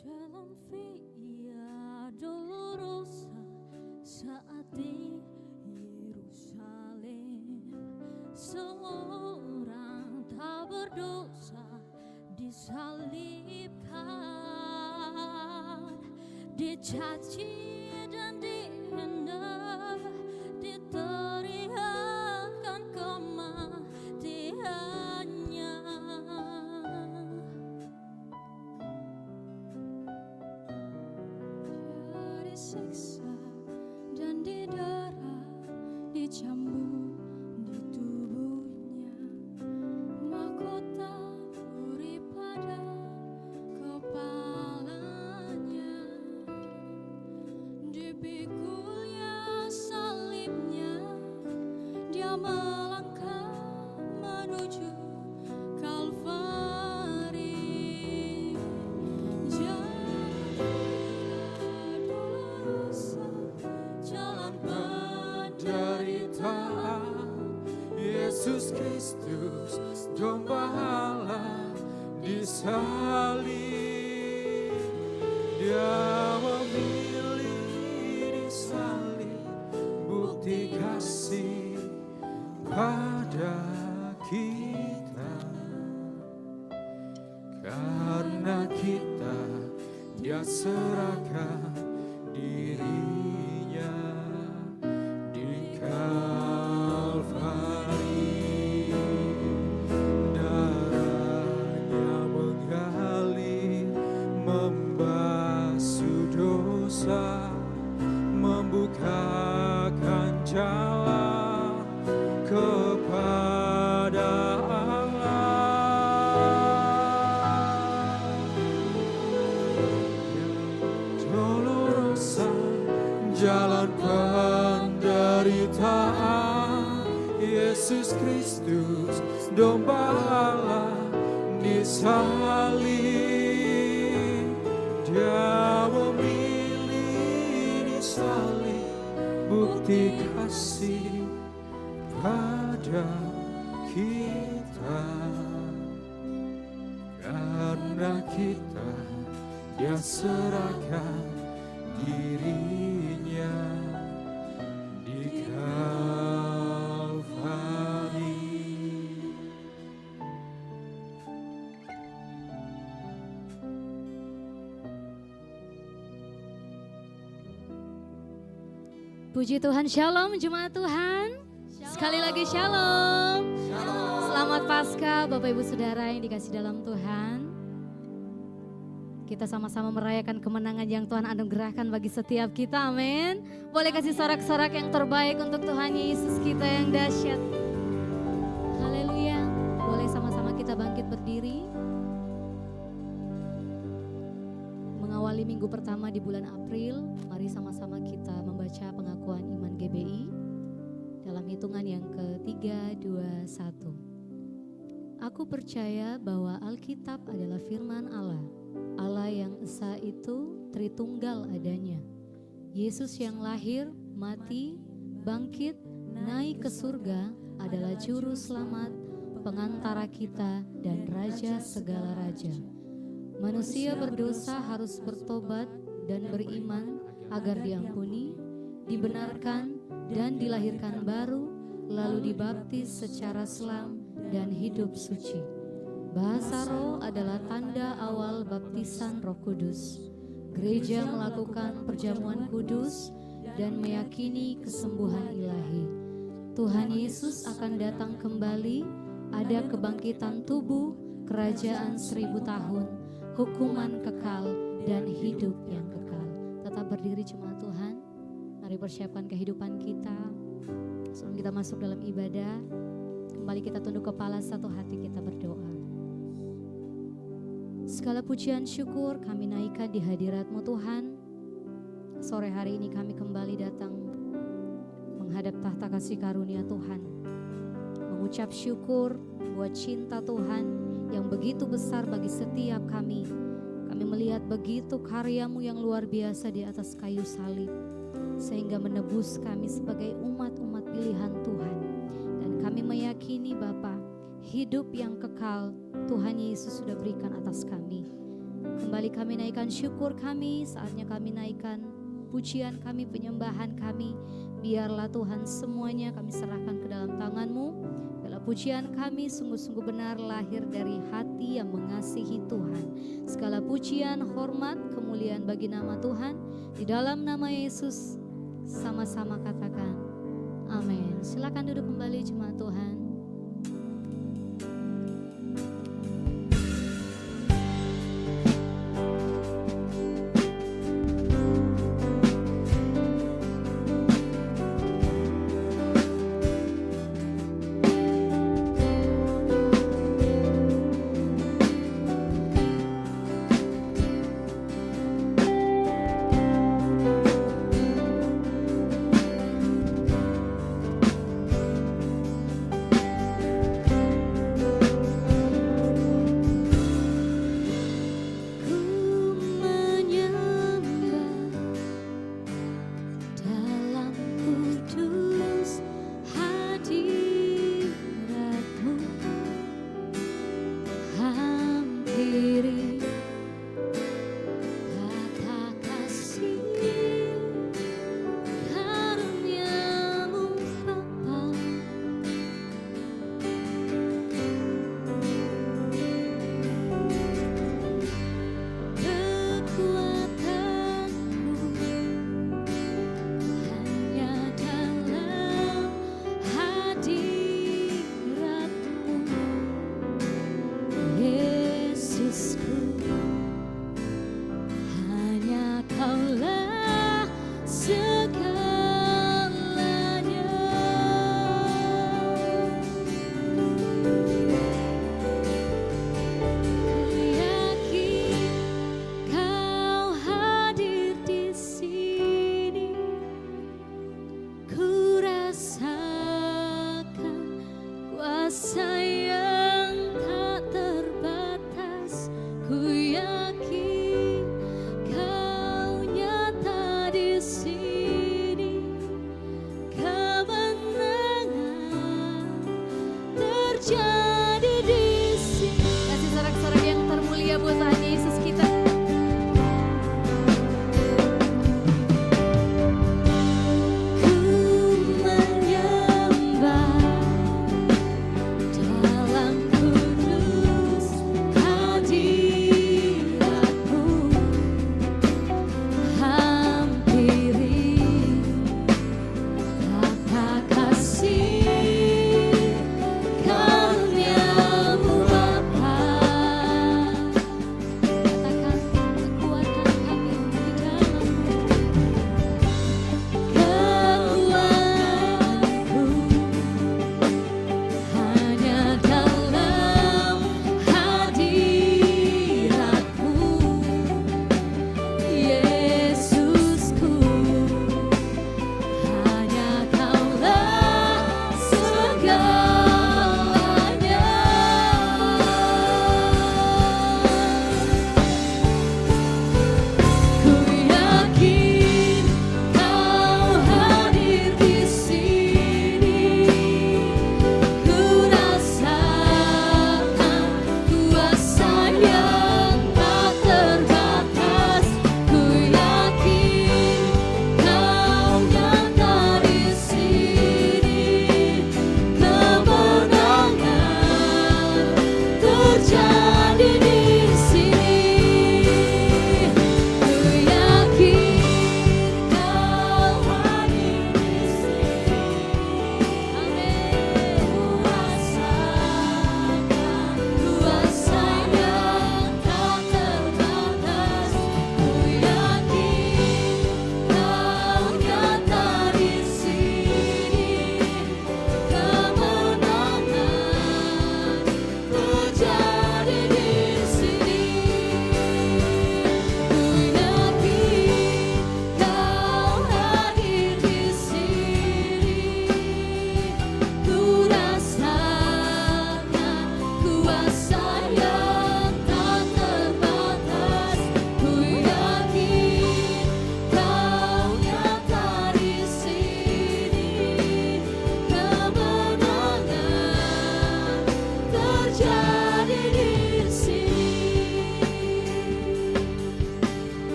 Jalan Via Dolorosa saat di Yerusalem, seorang tak berdosa disalibkan, dicaci dan dihina, diteriakkan kematiannya. Disiksa dan didera, dicambuk di tubuhnya, mahkota duri pada kepalanya, dipikulnya salibnya, dia melangkah menuju Kalvari. Jalan penderitaan, Yesus Kristus domba Allah disalib. Dia memilih disalib, bukti kasih pada kita. Karena kita, dia serahkan dirinya di Kalvari. Darahnya mengalir, membasuh dosa, membukakan jalan kepada jalan penderitaan, Yesus Kristus domba Allah disalib. Dia memilih disalib, bukti kasih pada kita. Karena kita, dia serahkan dirinya di Kalvari. Puji Tuhan, shalom jemaat Tuhan. Sekali lagi shalom. Selamat Paskah Bapak Ibu Saudara yang dikasih dalam Tuhan. Kita sama-sama merayakan kemenangan yang Tuhan anugerahkan bagi setiap kita, amin. Boleh kasih sorak-sorak yang terbaik untuk Tuhan Yesus kita yang dahsyat. Haleluya. Boleh sama-sama kita bangkit berdiri. Mengawali minggu pertama di bulan April, mari sama-sama kita membaca pengakuan iman GBI dalam hitungan yang ke-3, 2, 1. Aku percaya bahwa Alkitab adalah firman Allah. Allah yang esa itu Tritunggal adanya. Yesus yang lahir, mati, bangkit, naik ke surga adalah juru selamat, pengantara kita dan raja segala raja. Manusia berdosa harus bertobat dan beriman agar diampuni, dibenarkan dan dilahirkan baru, lalu dibaptis secara selam dan hidup suci. Bahasa roh adalah tanda awal baptisan Roh Kudus. Gereja melakukan perjamuan kudus dan meyakini kesembuhan ilahi. Tuhan Yesus akan datang kembali, ada kebangkitan tubuh, kerajaan 1000 tahun, hukuman kekal dan hidup yang kekal. Tetap berdiri jemaat Tuhan. Mari persiapkan kehidupan kita. Sebelum kita masuk dalam ibadah, kembali kita tunduk kepala, satu hati kita berdoa. Segala pujian syukur kami naikkan di hadirat-Mu Tuhan. Sore hari ini kami kembali datang menghadap tahta kasih karunia Tuhan. Mengucap syukur buat cinta Tuhan yang begitu besar bagi setiap kami. Kami melihat begitu karya-Mu yang luar biasa di atas kayu salib, sehingga menebus kami sebagai umat-umat pilihan Tuhan. Dan kami meyakini Bapa, hidup yang kekal Tuhan Yesus sudah berikan atas kami. kembali kami naikkan syukur kami, saatnya kami naikkan pujian kami, penyembahan kami. Biarlah Tuhan semuanya kami serahkan ke dalam tangan-Mu. Bila pujian kami sungguh-sungguh benar lahir dari hati yang mengasihi Tuhan. Segala pujian, hormat, kemuliaan bagi nama Tuhan. Di dalam nama Yesus sama-sama katakan amin. Silakan duduk kembali jemaat Tuhan.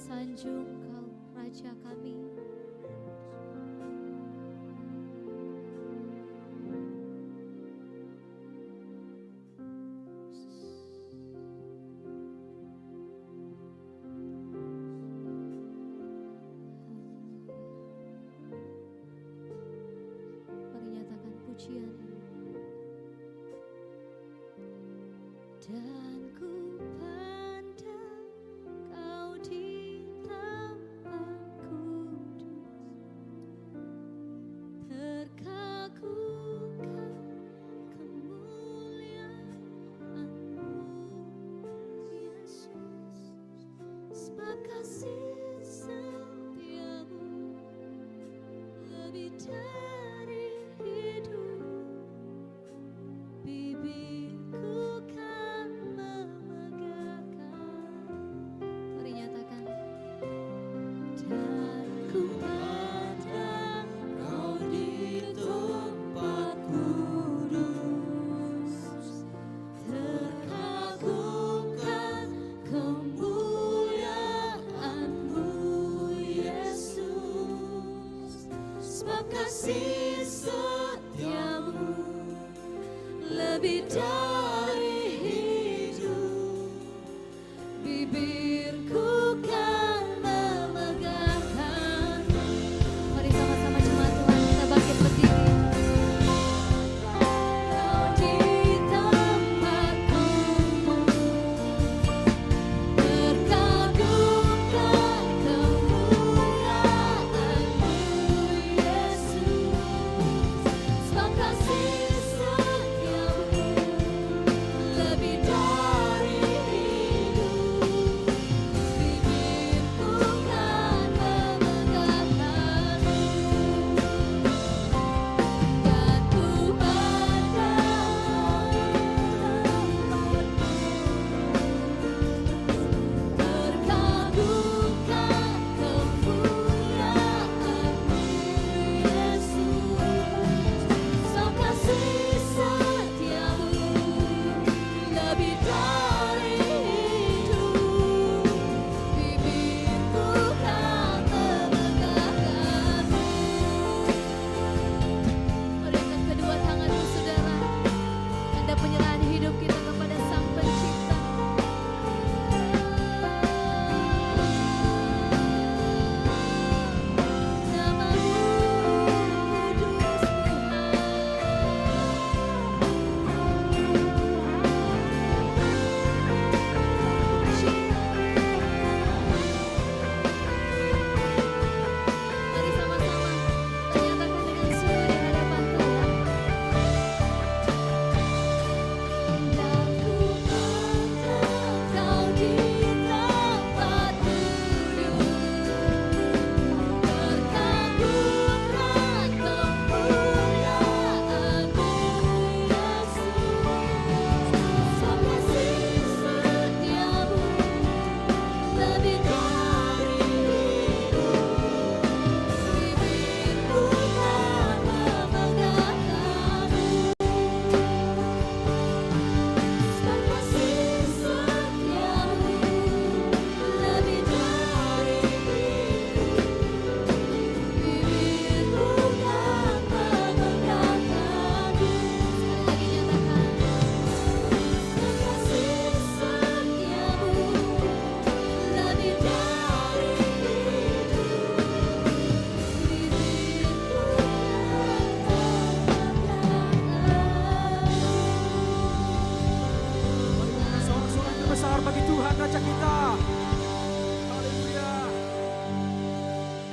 sanjung Kau Raja kami. Mari nyatakan pujian ini. Dan ku pandang Kau di tempat kudus, terkagumkan kemuliaan-Mu, Yesus. Sebab kasih setiamu lebih dari hidup, bibirku kan memegahkan. Mari nyatakan. Dan ku pandang Kau di tempat kudus, terkagumkan kemuliaan-Mu, Yesus. Sebab kasih setiamu lebih dari hidup, bibirku kan memegahkan. Mari sama-sama jemaat Tuhan kita bangkit berdiri. Kau di tempatku, terkagumkan kemuliaan-Mu, Yesus. Sebab kasih setiamu lebih dari hidup, bibirku kan memegahkan. Dan ku pandang terkagumkan kemuliaan-Mu, Yesus. Sebab kasih setiamu lebih dari hidup, bibirku kan memegahkan. Mari angkat kedua tanganmu saudara, tanda penyerahan hidup kita kepada Sang Pencipta. Namamu kudus Mari sama-sama kita nyatakan dengan suara di hadapan Tuhan. Dan ku pandang Kau di tempat kudus, terkagumkan kemuliaan-Mu, Yesus. Sebab kasih setiamu lebih dari hidup, bibirku kan memegahkan. Sebab kasih setiamu lebih dari hidup, bibirku kan memegahkan. Sekali lagi nyatakan. Sebab kasih setiamu lebih dari hidup, bibirku Mari sorak-sorai yang terbesar bagi Tuhan Raja kita. Haleluya.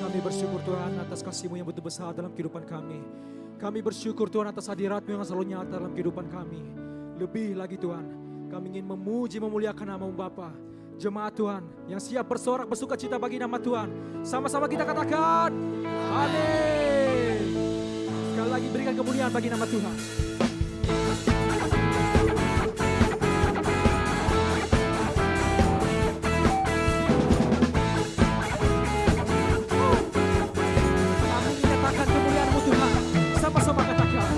Kami bersyukur Tuhan atas kasih-Mu yang begitu besar dalam kehidupan kami. Kami bersyukur Tuhan atas hadirat-Mu yang selalu nyata dalam kehidupan kami. Lebih lagi Tuhan, kami ingin memuji memuliakan nama-Mu Bapa. Jemaat Tuhan yang siap bersorak bersuka cita bagi nama Tuhan, sama-sama kita katakan amin. Sekali lagi berikan kemuliaan bagi nama Tuhan. Kami menyatakan kemuliaan-Mu Tuhan, sama-sama katakan.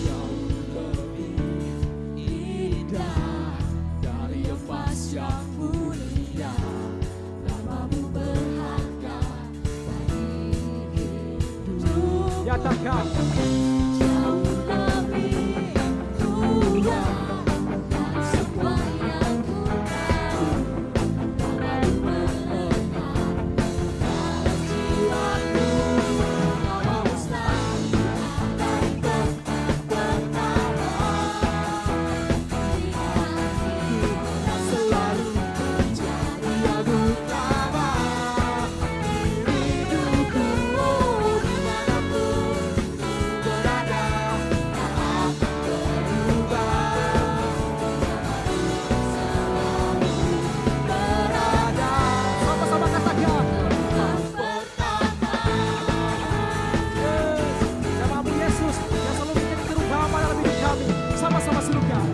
Jauh lebih indah dari emas yang mulia, namamu katakan. Sama-sama serukan.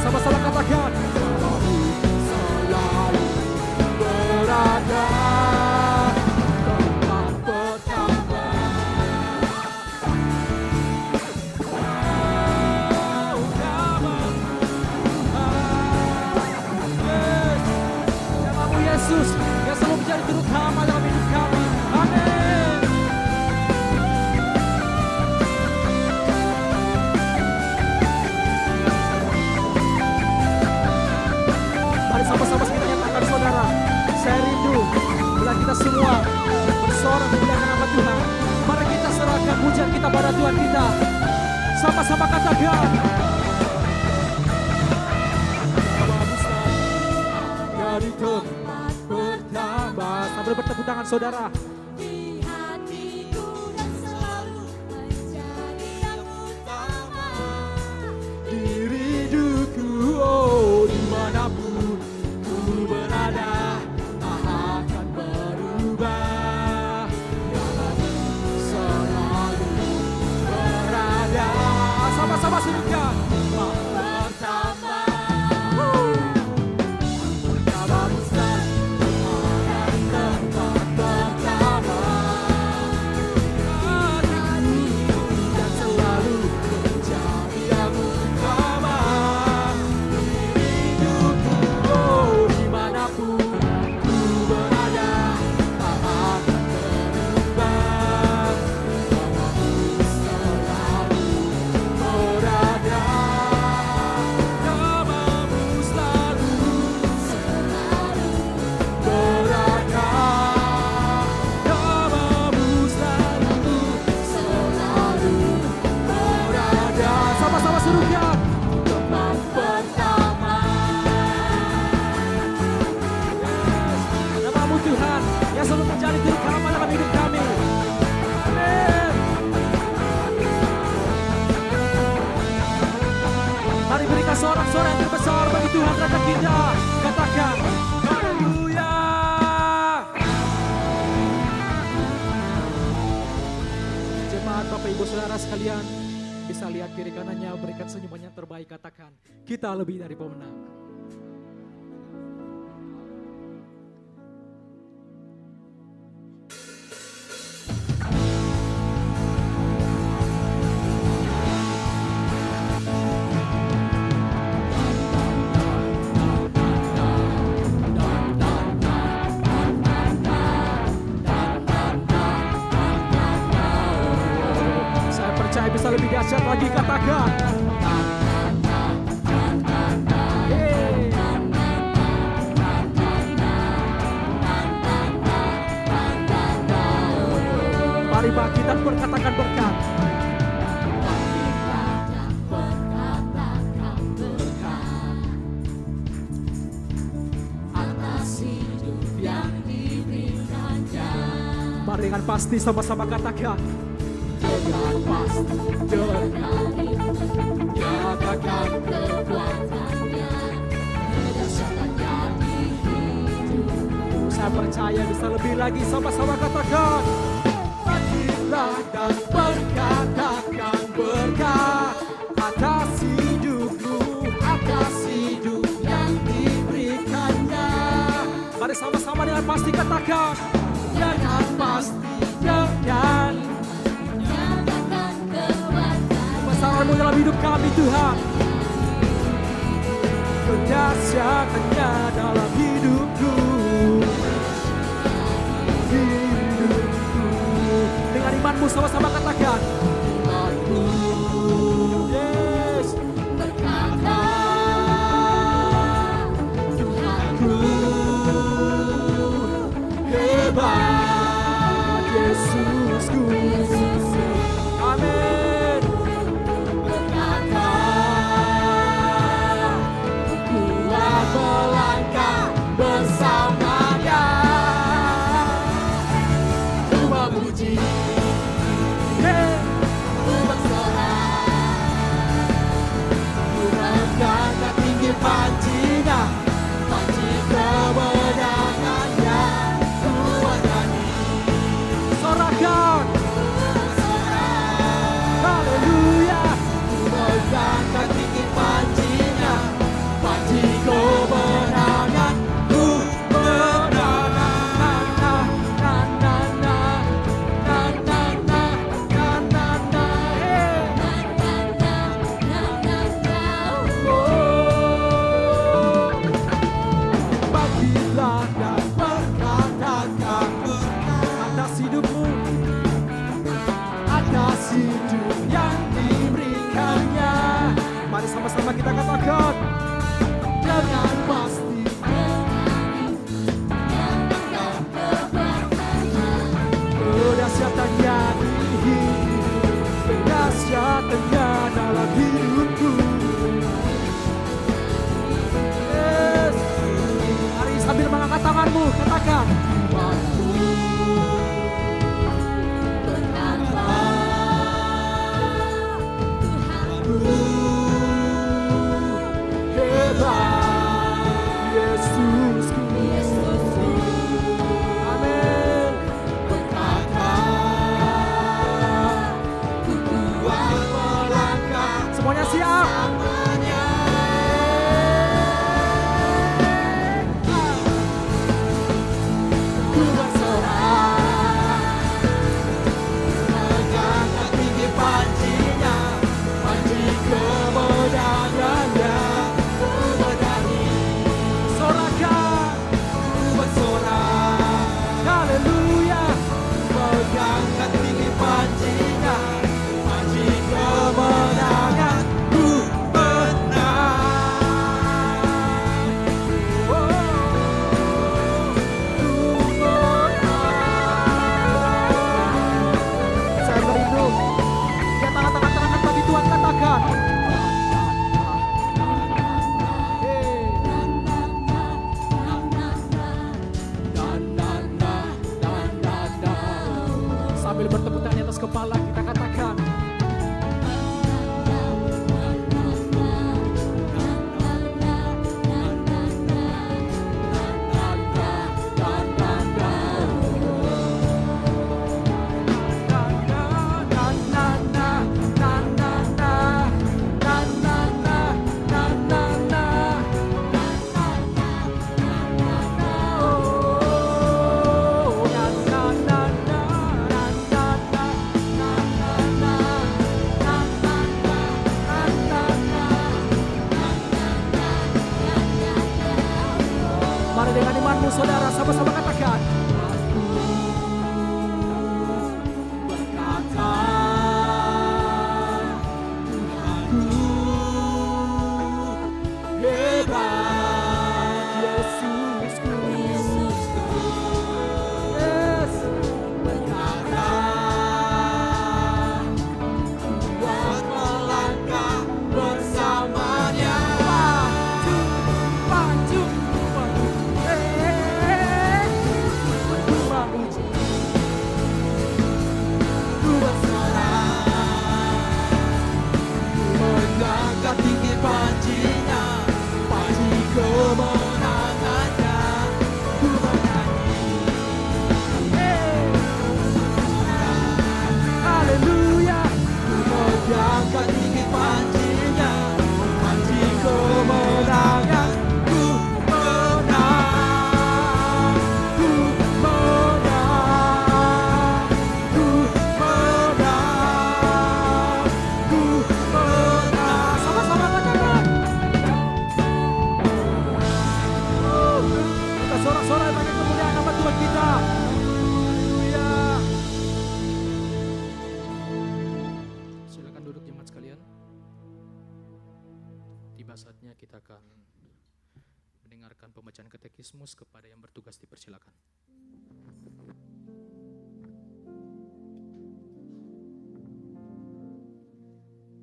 Sama-sama katakan. Selalu berada tempat pertama. Namamu Yesus yang selalu menjadi terutama dalam hidup kami. Amin. Mari sama-sama kita nyatakan saudara, saya rindu bila kita semua bersorak memuliakan nama Tuhan. Mari kita serahkan pujian kita pada Tuhan kita. Sama-sama katakan. Dari tempat pertama. Sambil bertepuk tangan saudara. Diri hidupku, oh dimanapun ku berada, tak akan berubah. Selalu berada. Sama-sama serukan. Pertama. Namamu selalu ada di tempat pertama. Hatiku dan selalu menjadi yang utama. Hidupku, oh dimanapun ku berada, tak akan berubah. Namamu selalu berada. Namamu selalu berada. Namamu selalu berada. Sama-sama serukan. Tempat pertama. Namamu Tuhan yang selalu menjadi terutama dalam hidup kami. Amin. Mari berikan sorak-sorai yang terbesar bagi Tuhan Raja kita. Katakan haleluya. Jemaat Bapak Ibu Saudara sekalian, bisa lihat kiri kanannya, berikan senyuman yang terbaik. Katakan, kita lebih dari pemenang. Saya percaya bisa lebih dahsyat lagi. Katakan. Yeay. Mari bangkit dan berkatakan berkat. Mari dengan pasti sama-sama katakan. Dengan pasti, dengan nyatakan kekuatannya, kedahsyatannya di hidup. Saya percaya bisa lebih lagi, sama-sama katakan. Bangkitlah dan berkatakan berkah atas hidupmu, atas hidup yang diberikannya. Mari sama-sama dengan pasti katakan. Dengan pasti, dengan Nyatakan kekuatannya, kebesaran-Mu dalam hidup kami Tuhan. Kedahsyatannya dalam hidupku, hidupku. Dengan imanmu sama-sama katakan. Imanku, yes, berkata Tuhanku hebat, Yesusku. Amin. berkata Kuat melangkah bersamanya, ku memuji, ku bersorak, ku mengangkat tinggi pancinya, panci kemenangannya, ku nyanyi, sorakan, haleluya, ku mengangkat tinggi pancinya, panci kemenangan, ku menang, na na na na na na na na na na, bangkitlah dan berkatakan atas hidupmu, atas hidup yang diberikannya. Mari sama-sama kita katakan. Dengan pasti, kedahsyatannya di hidup, kedahsyatannya dalam hidupku. Yes. Mari sambil mengangkat tanganmu, katakan. Tuhanku berkata hebat, Yesusku. Amin. Berkata, ku kuat melangkah. Semuanya siap? Ku bersorak, mengangkat tinggi pancinya, panci kemenangannya, ku bernyanyi, sorakan, ku bersorak, haleluya, mengangkat tinggi pancinya, panci kemenangan, ku menang. Oh, ku menang. Saya merindu. Lihat tangan-tangan terangkat bagi Tuhan, katakan. Hey. Sambil bertepuk tangan di atas kepala kita katakan. Mari dengan imanmu saudara sama-sama katakan. Berkata, Tuhanku hebat, Yesusku. Yes. Berkata, kuat melangkah bersamanya. Maju, maju, maju. kita akan mendengarkan pembacaan katekismus. Kepada yang bertugas dipersilakan.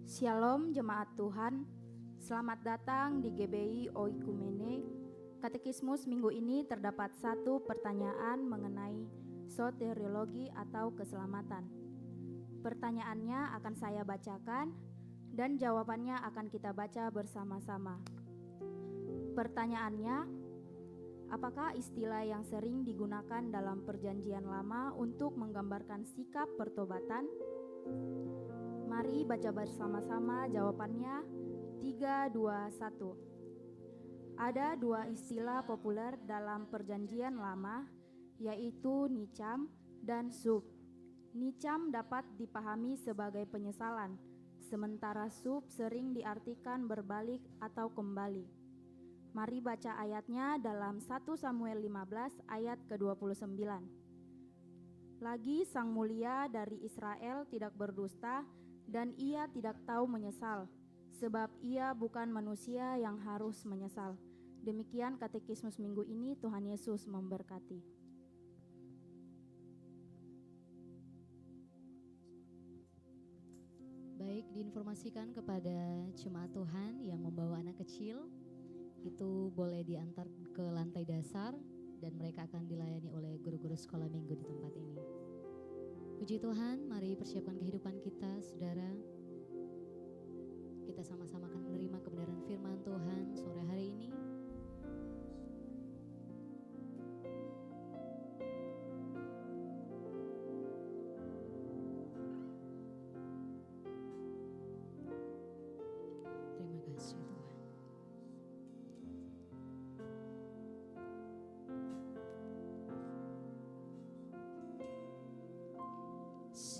Shalom jemaat Tuhan, selamat datang di GBI Oikumene. Katekismus minggu ini terdapat satu pertanyaan mengenai soteriologi atau keselamatan. Pertanyaannya akan saya bacakan dan jawabannya akan kita baca bersama-sama. Pertanyaannya, apakah istilah yang sering digunakan dalam Perjanjian Lama untuk menggambarkan sikap pertobatan? Mari baca bersama-sama jawabannya. 3, 2, 1. Ada dua istilah populer dalam Perjanjian Lama, yaitu nicam dan sub. Nicam dapat dipahami sebagai penyesalan, sementara sub sering diartikan berbalik atau kembali. Mari baca ayatnya dalam 1 Samuel 15 ayat ke-29. Lagi Sang Mulia dari Israel tidak berdusta, dan ia tidak tahu menyesal, sebab ia bukan manusia yang harus menyesal. Demikian katekismus minggu ini. Tuhan Yesus memberkati. Baik, diinformasikan kepada jemaat Tuhan yang membawa anak kecil, itu boleh diantar ke lantai dasar dan mereka akan dilayani oleh guru-guru sekolah minggu di tempat ini. Puji Tuhan, mari persiapkan kehidupan kita, saudara. Kita sama-sama akan menerima kebenaran firman Tuhan sore hari ini. Terima kasih Tuhan.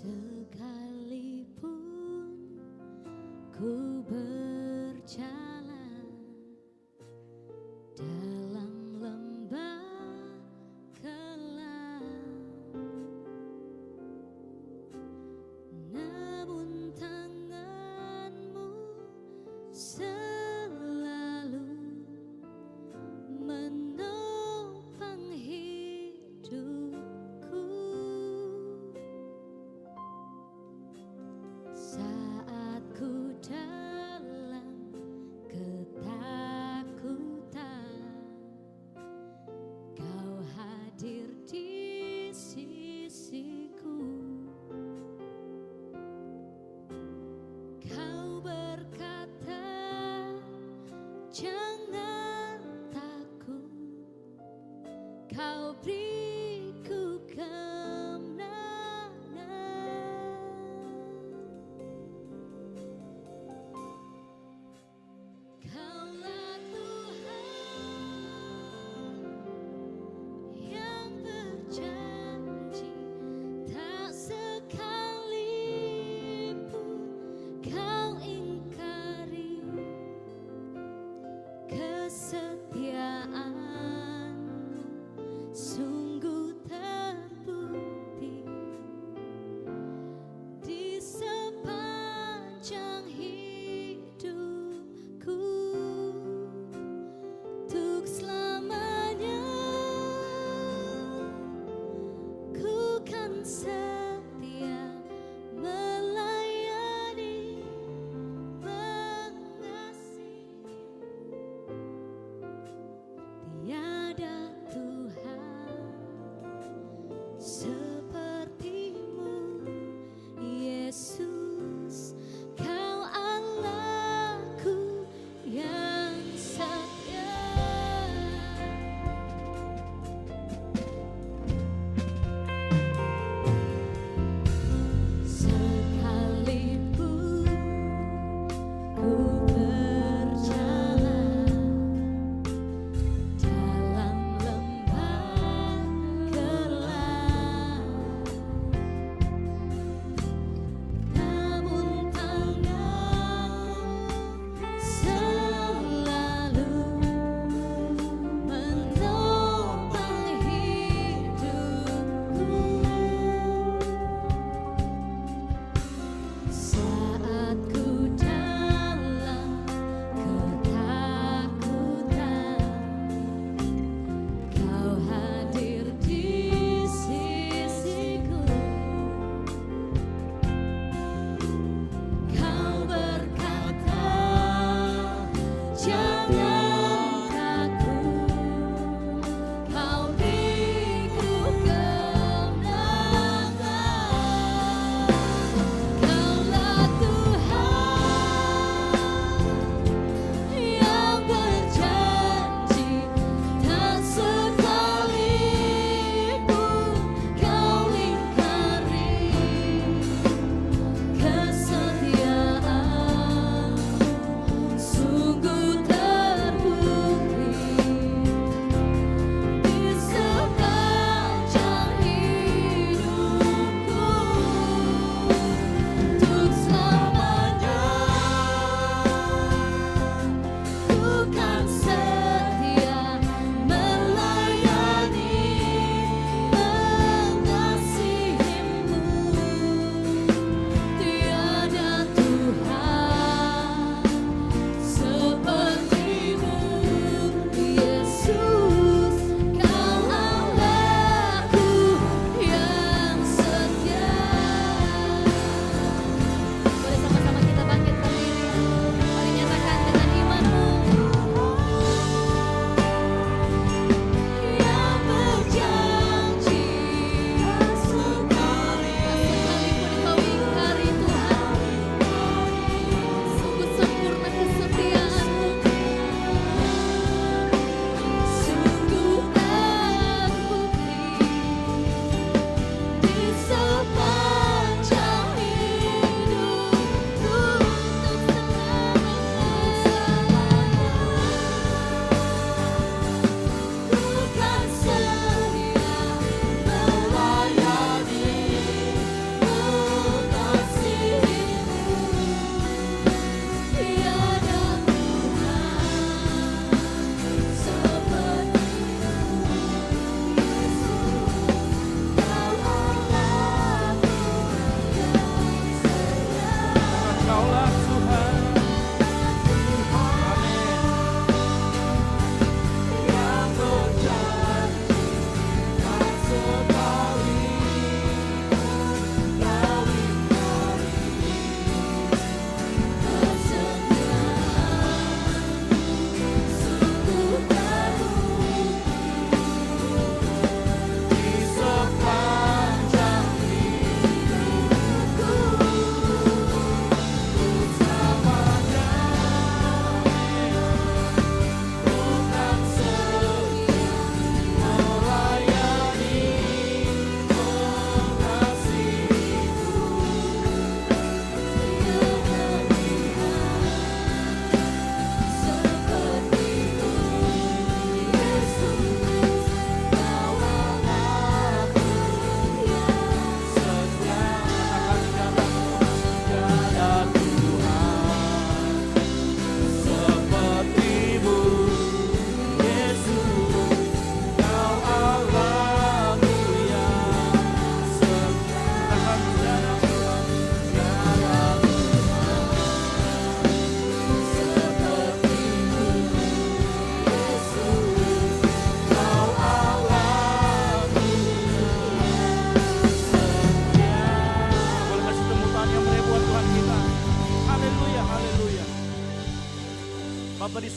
Sekalipun ku berjalan dalam lembah kelam, namun tanganmu selalu menopang hidupku. Saat ku dalam ketakutan, Kau hadir di sisiku. Kau berkata, jangan takut, Kau beriku kemenangan. Kaulah Tuhan yang berjanji, tak sekalipun Kau ingkari kesetiaan-Mu, sungguh terbukti.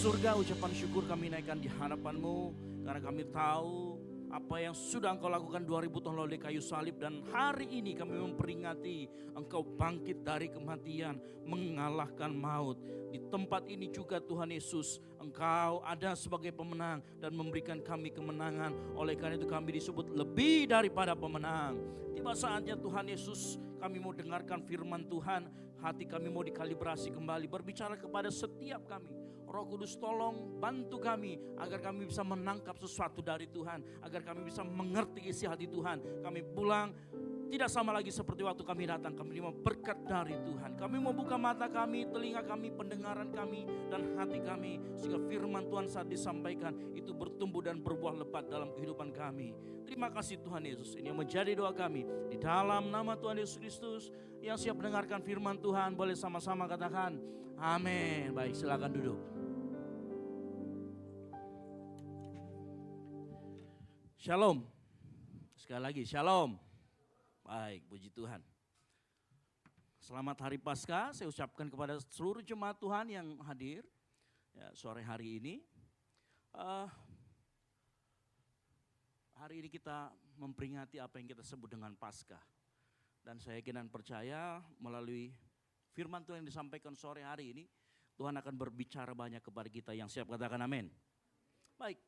surga, ucapan syukur kami naikkan di hadapan-Mu, karena kami tahu apa yang sudah Engkau lakukan 2000 tahun lalu di kayu salib, dan hari ini kami memperingati Engkau bangkit dari kematian, mengalahkan maut. Di tempat ini juga Tuhan Yesus, Engkau ada sebagai pemenang dan memberikan kami kemenangan. Oleh karena itu kami disebut lebih daripada pemenang. Tiba saatnya Tuhan Yesus, kami mau dengarkan firman Tuhan. Hati kami mau dikalibrasi kembali, berbicara kepada setiap kami. Roh Kudus tolong bantu kami agar kami bisa menangkap sesuatu dari Tuhan, agar kami bisa mengerti isi hati Tuhan. Kami pulang tidak sama lagi seperti waktu kami datang. Kami mau berkat dari Tuhan. Kami mau buka mata kami, telinga kami, pendengaran kami, dan hati kami, sehingga firman Tuhan saat disampaikan itu bertumbuh dan berbuah lebat dalam kehidupan kami. Terima kasih Tuhan Yesus. Ini yang menjadi doa kami di dalam nama Tuhan Yesus Kristus. Yang siap mendengarkan firman Tuhan boleh sama-sama katakan amin. Baik, silakan duduk. Shalom. Sekali lagi shalom. Baik, puji Tuhan. Selamat Hari Paskah saya ucapkan kepada seluruh jemaat Tuhan yang hadir ya, sore hari ini. Hari ini kita memperingati apa yang kita sebut dengan Paskah. Dan saya yakin dan percaya melalui firman Tuhan yang disampaikan sore hari ini, Tuhan akan berbicara banyak kepada kita. Yang siap katakan amin. Baik.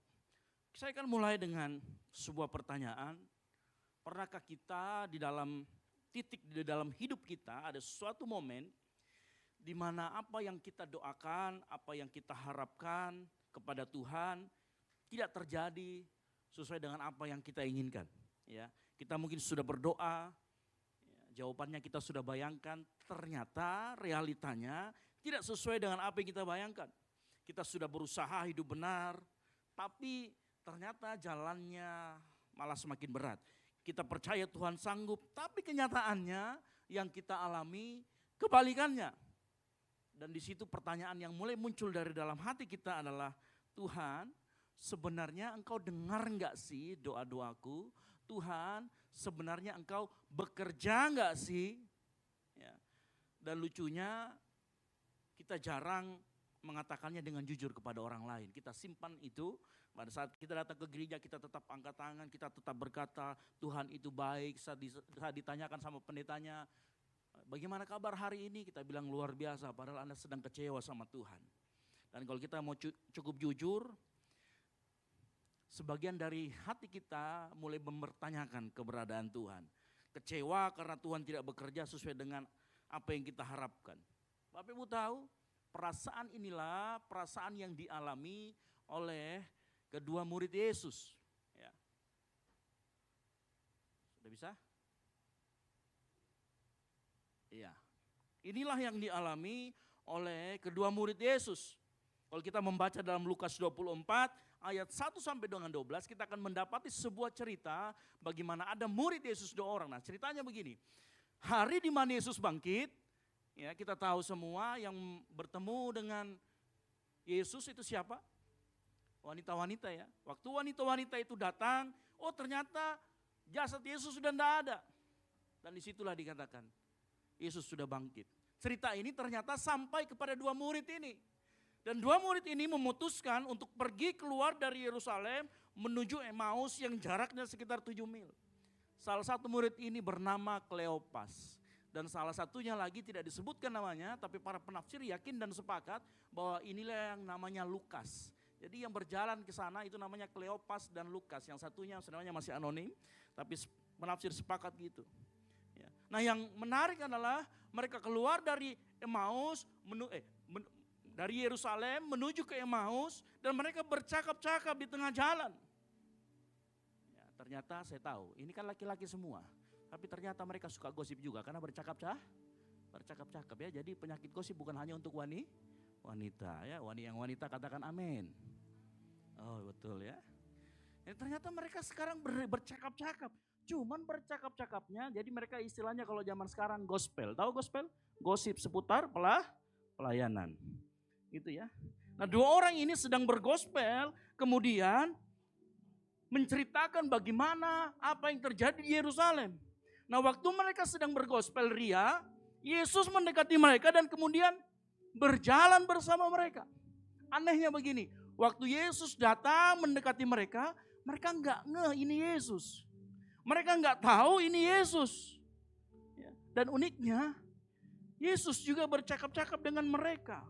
Saya akan mulai dengan sebuah pertanyaan. Pernahkah kita di dalam titik di dalam hidup kita ada suatu momen di mana apa yang kita doakan, apa yang kita harapkan kepada Tuhan tidak terjadi sesuai dengan apa yang kita inginkan. Ya, kita mungkin sudah berdoa, ya, jawabannya kita sudah bayangkan, ternyata realitanya tidak sesuai dengan apa yang kita bayangkan. Kita sudah berusaha hidup benar, tapi ternyata jalannya malah semakin berat. Kita percaya Tuhan sanggup, tapi kenyataannya yang kita alami kebalikannya. Dan di situ pertanyaan yang mulai muncul dari dalam hati kita adalah, Tuhan, sebenarnya Engkau dengar enggak sih doa-doaku? Tuhan, sebenarnya Engkau bekerja enggak sih? Ya. Dan lucunya kita jarang mengatakannya dengan jujur kepada orang lain. Kita simpan itu. Pada saat kita datang ke gereja, kita tetap angkat tangan, kita tetap berkata, Tuhan itu baik. Saat ditanyakan sama pendetanya, bagaimana kabar hari ini? Kita bilang luar biasa, padahal Anda sedang kecewa sama Tuhan. Dan kalau kita mau cukup jujur, sebagian dari hati kita mulai mempertanyakan keberadaan Tuhan. Kecewa karena Tuhan tidak bekerja sesuai dengan apa yang kita harapkan. Bapak Ibu tahu, perasaan inilah perasaan yang dialami oleh kedua murid Yesus. Ya. Sudah bisa? Iya. Inilah yang dialami oleh kedua murid Yesus. Kalau kita membaca dalam Lukas 24 ayat 1 sampai dengan 12, kita akan mendapati sebuah cerita bagaimana ada murid Yesus 2 orang. Nah, ceritanya begini. Hari di mana Yesus bangkit, ya, kita tahu semua yang bertemu dengan Yesus itu siapa? Wanita-wanita ya. Waktu wanita-wanita itu datang, oh ternyata jasad Yesus sudah tidak ada. Dan disitulah dikatakan, Yesus sudah bangkit. Cerita ini ternyata sampai kepada 2 murid ini. Dan 2 murid ini memutuskan untuk pergi keluar dari Yerusalem menuju Emmaus yang jaraknya sekitar 7 mil. Salah satu murid ini bernama Kleopas. Dan salah satunya lagi tidak disebutkan namanya, tapi para penafsir yakin dan sepakat bahwa inilah yang namanya Lukas. Jadi yang berjalan ke sana itu namanya Kleopas dan Lukas. Yang satunya sebenarnya masih anonim, tapi penafsir sepakat gitu. Ya. Nah yang menarik adalah mereka keluar dari Emmaus, dari Yerusalem menuju ke Emmaus, dan mereka bercakap-cakap di tengah jalan. Ya, ternyata saya tahu, ini kan laki-laki semua. Tapi ternyata mereka suka gosip juga karena bercakap-cakap ya. Jadi penyakit gosip bukan hanya untuk wanita ya, yang wanita katakan amin. Oh betul ya. Ternyata mereka sekarang bercakap-cakap. Cuman bercakap-cakapnya, jadi mereka istilahnya kalau zaman sekarang gospel. Tahu gospel? Gosip seputar pelayanan. Gitu ya. Nah 2 orang ini sedang bergospel, kemudian menceritakan bagaimana apa yang terjadi di Yerusalem. Nah waktu mereka sedang bergospel ria, Yesus mendekati mereka dan kemudian berjalan bersama mereka. Anehnya begini, waktu Yesus datang mendekati mereka, mereka nggak ngeh ini Yesus. Mereka nggak tahu ini Yesus. Ya, dan uniknya, Yesus juga bercakap-cakap dengan mereka.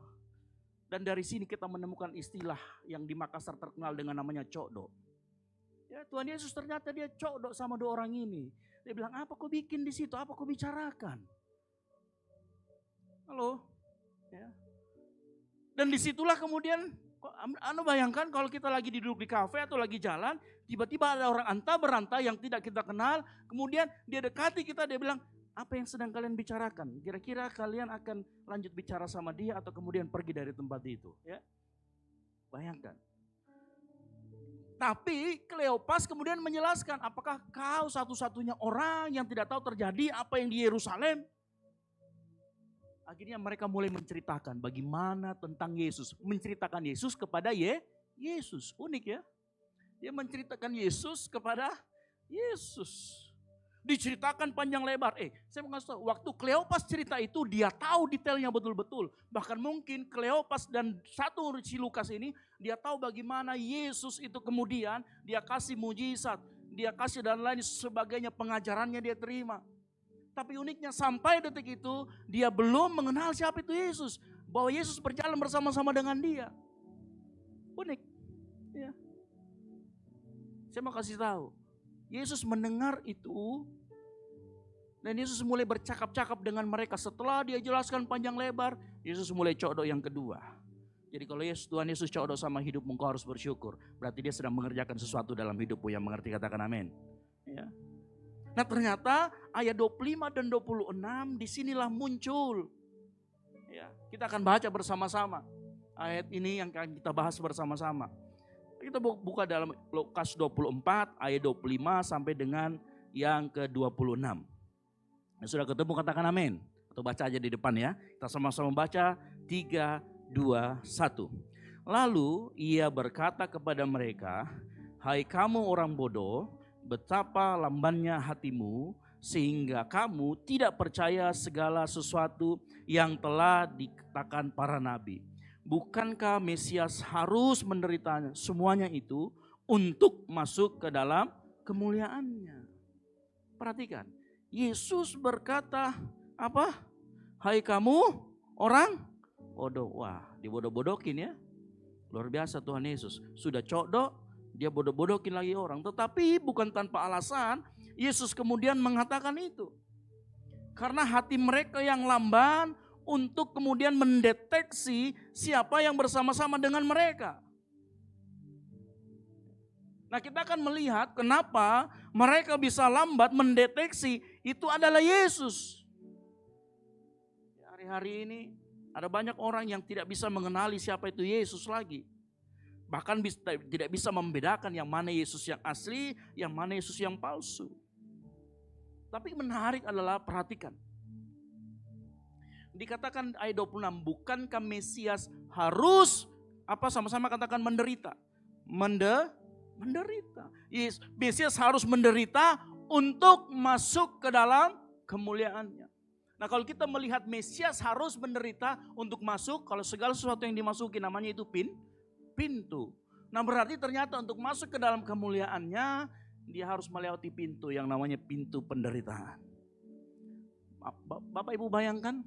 Dan dari sini kita menemukan istilah yang di Makassar terkenal dengan namanya cokdok. Ya, Tuhan Yesus ternyata dia cokdok sama dua orang ini. Dia bilang, apa kau bikin di situ? Apa kau bicarakan? Halo? Ya. Dan disitulah kemudian, Anda bayangkan kalau kita lagi duduk di kafe atau lagi jalan, tiba-tiba ada orang anta beranta yang tidak kita kenal, kemudian dia dekati kita, dia bilang, apa yang sedang kalian bicarakan? Kira-kira kalian akan lanjut bicara sama dia atau kemudian pergi dari tempat itu? Ya, bayangkan. Tapi Kleopas kemudian menjelaskan, apakah kau satu-satunya orang yang tidak tahu terjadi apa yang di Yerusalem? Akhirnya mereka mulai menceritakan bagaimana tentang Yesus. Menceritakan Yesus kepada Yesus. Unik ya. Dia menceritakan Yesus kepada Yesus. Diceritakan panjang lebar. Saya mau kasih tahu, waktu Kleopas cerita itu dia tahu detailnya betul-betul. Bahkan mungkin Kleopas dan satu si Lukas ini, dia tahu bagaimana Yesus itu kemudian dia kasih mujizat, dia kasih dan lain sebagainya, pengajarannya dia terima. Tapi uniknya sampai detik itu dia belum mengenal siapa itu Yesus. Bahwa Yesus berjalan bersama-sama dengan dia. Unik. Ya. Saya mau kasih tahu. Yesus mendengar itu. Dan Yesus mulai bercakap-cakap dengan mereka. Setelah dia jelaskan panjang lebar, Yesus mulai cokdok yang kedua. Jadi kalau Tuhan Yesus cokdok sama hidupmu, engkau harus bersyukur. Berarti dia sedang mengerjakan sesuatu dalam hidupmu. Yang mengerti katakan amin. Ya. Nah ternyata ayat 25 dan 26 disinilah muncul. Ya, kita akan baca bersama-sama. Ayat ini yang akan kita bahas bersama-sama. Kita buka dalam Lukas 24 ayat 25 sampai dengan yang ke-26. Nah, sudah ketemu katakan amin. Atau baca aja di depan ya. Kita sama-sama baca 3, 2, 1. Lalu ia berkata kepada mereka, hai kamu orang bodoh, betapa lambannya hatimu sehingga kamu tidak percaya segala sesuatu yang telah dikatakan para nabi. Bukankah Mesias harus menderita semuanya itu untuk masuk ke dalam kemuliaannya? Perhatikan, Yesus berkata apa? Hai kamu orang bodoh. Wah, dibodoh-bodokin ya. Luar biasa Tuhan Yesus. Sudah cokdok, dia bodoh-bodokin lagi orang. Tetapi bukan tanpa alasan Yesus kemudian mengatakan itu. Karena hati mereka yang lamban untuk kemudian mendeteksi siapa yang bersama-sama dengan mereka. Nah kita akan melihat kenapa mereka bisa lambat mendeteksi itu adalah Yesus. Hari-hari ini ada banyak orang yang tidak bisa mengenali siapa itu Yesus lagi. Bahkan tidak bisa membedakan yang mana Yesus yang asli, yang mana Yesus yang palsu. Tapi menarik adalah perhatikan. Dikatakan ayat 26, bukankah Mesias harus apa sama-sama katakan menderita? Menderita. Yes, Mesias harus menderita untuk masuk ke dalam kemuliaannya. Nah kalau kita melihat Mesias harus menderita untuk masuk, kalau segala sesuatu yang dimasuki namanya itu pintu. Nah berarti ternyata untuk masuk ke dalam kemuliaannya, dia harus melewati pintu yang namanya pintu penderitaan. Bapak Ibu bayangkan,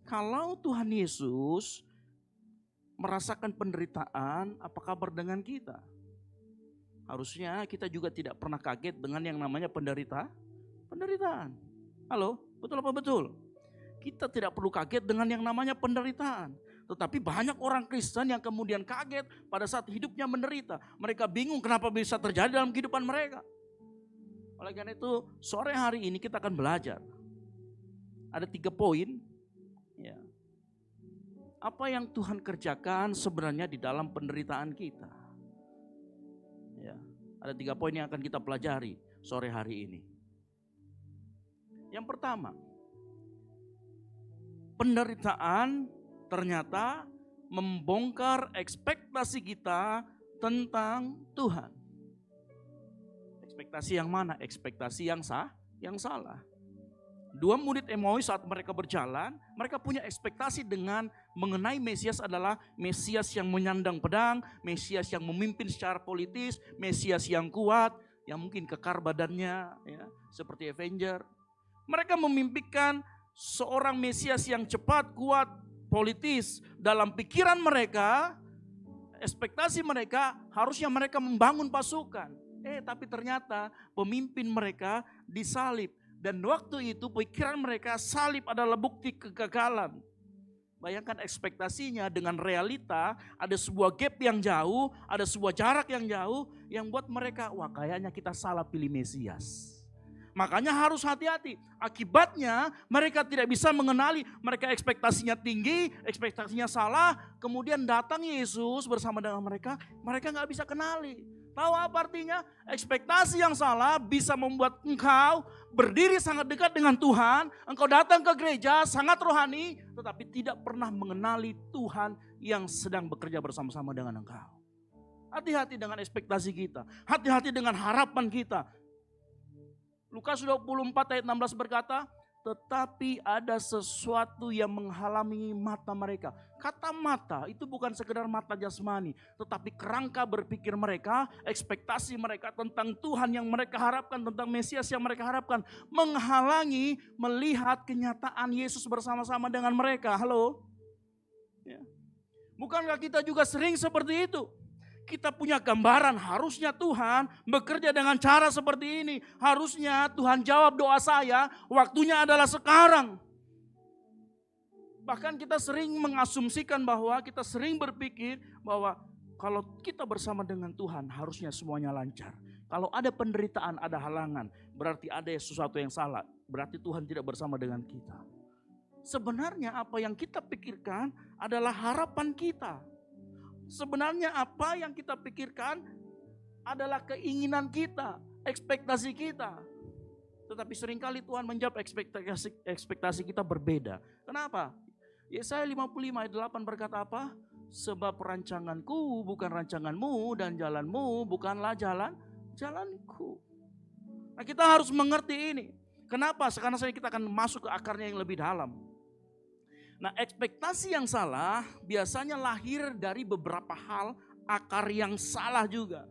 kalau Tuhan Yesus merasakan penderitaan, apa kabar dengan kita? Harusnya kita juga tidak pernah kaget dengan yang namanya penderitaan. Halo, betul apa betul? Kita tidak perlu kaget dengan yang namanya penderitaan. Tetapi banyak orang Kristen yang kemudian kaget pada saat hidupnya menderita. Mereka bingung kenapa bisa terjadi dalam kehidupan mereka. Oleh karena itu sore hari ini kita akan belajar. Ada 3 poin. Ya. Apa yang Tuhan kerjakan sebenarnya di dalam penderitaan kita. Ya. Ada 3 poin yang akan kita pelajari sore hari ini. Yang pertama, penderitaan ternyata membongkar ekspektasi kita tentang Tuhan. Ekspektasi yang mana? Ekspektasi yang salah. Dua murid Emmaus saat mereka berjalan, mereka punya ekspektasi dengan mengenai Mesias adalah Mesias yang menyandang pedang, Mesias yang memimpin secara politis, Mesias yang kuat, yang mungkin kekar badannya, ya, seperti Avenger. Mereka memimpikan seorang Mesias yang cepat, kuat, politis. Dalam pikiran mereka, ekspektasi mereka harusnya mereka membangun pasukan. Tapi ternyata pemimpin mereka disalib. Dan waktu itu pikiran mereka salib adalah bukti kegagalan. Bayangkan ekspektasinya dengan realita, ada sebuah gap yang jauh, ada sebuah jarak yang jauh yang buat mereka, wah kayaknya kita salah pilih Mesias. Makanya harus hati-hati. Akibatnya mereka tidak bisa mengenali, mereka ekspektasinya tinggi, ekspektasinya salah, kemudian datang Yesus bersama dengan mereka nggak bisa kenali. Tahu apa artinya? Ekspektasi yang salah bisa membuat engkau berdiri sangat dekat dengan Tuhan, engkau datang ke gereja sangat rohani, tetapi tidak pernah mengenali Tuhan yang sedang bekerja bersama-sama dengan engkau. Hati-hati dengan ekspektasi kita, hati-hati dengan harapan kita. Lukas 24 ayat 16 berkata, tetapi ada sesuatu yang menghalangi mata mereka. Kata mata itu bukan sekedar mata jasmani, tetapi kerangka berpikir mereka, ekspektasi mereka tentang Tuhan yang mereka harapkan, tentang Mesias yang mereka harapkan, menghalangi melihat kenyataan Yesus bersama-sama dengan mereka. Halo? Ya. Bukankah kita juga sering seperti itu? Kita punya gambaran, harusnya Tuhan bekerja dengan cara seperti ini. Harusnya Tuhan jawab doa saya, waktunya adalah sekarang. Bahkan kita sering mengasumsikan bahwa, kita sering berpikir bahwa kalau kita bersama dengan Tuhan harusnya semuanya lancar. Kalau ada penderitaan, ada halangan, berarti ada sesuatu yang salah. Berarti Tuhan tidak bersama dengan kita. Sebenarnya apa yang kita pikirkan adalah harapan kita. Sebenarnya apa yang kita pikirkan adalah keinginan kita, ekspektasi kita. Tetapi seringkali Tuhan menjawab ekspektasi kita berbeda. Kenapa? Yesaya 55 ayat 8 berkata apa? Sebab rancanganku bukan rancanganmu dan jalanmu bukanlah jalanku. Nah, kita harus mengerti ini. Kenapa? Karena kita akan masuk ke akarnya yang lebih dalam. Nah, ekspektasi yang salah biasanya lahir dari beberapa hal, akar yang salah juga.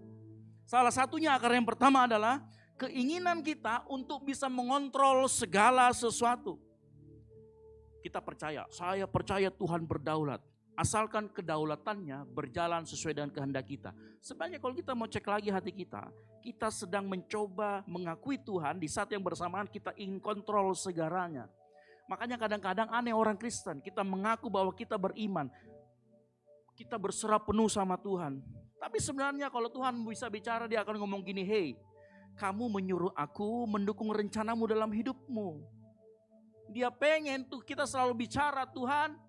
Salah satunya akar yang pertama adalah keinginan kita untuk bisa mengontrol segala sesuatu. Kita percaya, saya percaya Tuhan berdaulat. Asalkan kedaulatannya berjalan sesuai dengan kehendak kita. Sebenarnya kalau kita mau cek lagi hati kita sedang mencoba mengakui Tuhan di saat yang bersamaan kita ingin kontrol segalanya. Makanya kadang-kadang aneh orang Kristen, kita mengaku bahwa kita beriman, kita berserah penuh sama Tuhan. Tapi sebenarnya kalau Tuhan bisa bicara, dia akan ngomong gini, hey, kamu menyuruh aku mendukung rencanamu dalam hidupmu. Dia pengen tuh kita selalu bicara, Tuhan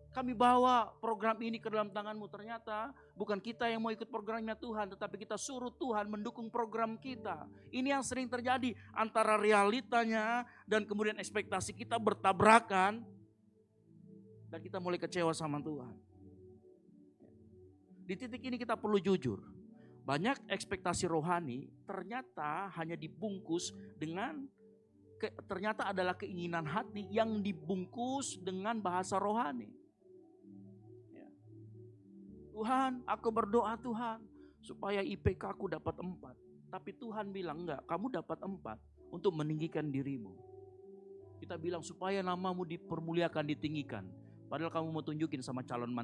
kami bawa program ini ke dalam tanganmu. Ternyata bukan kita yang mau ikut programnya Tuhan, tetapi kita suruh Tuhan mendukung program kita. Ini yang sering terjadi antara realitanya dan kemudian ekspektasi kita bertabrakan. Dan kita mulai kecewa sama Tuhan. Di titik ini kita perlu jujur. Banyak ekspektasi rohani ternyata hanya dibungkus dengan, ternyata adalah keinginan hati yang dibungkus dengan bahasa rohani. Tuhan, aku berdoa Tuhan supaya IPK aku dapat 4. Tapi Tuhan bilang enggak, kamu dapat 4 untuk meninggikan dirimu. Kita bilang supaya namamu dipermuliakan, ditinggikan. Padahal kamu mau tunjukin sama calon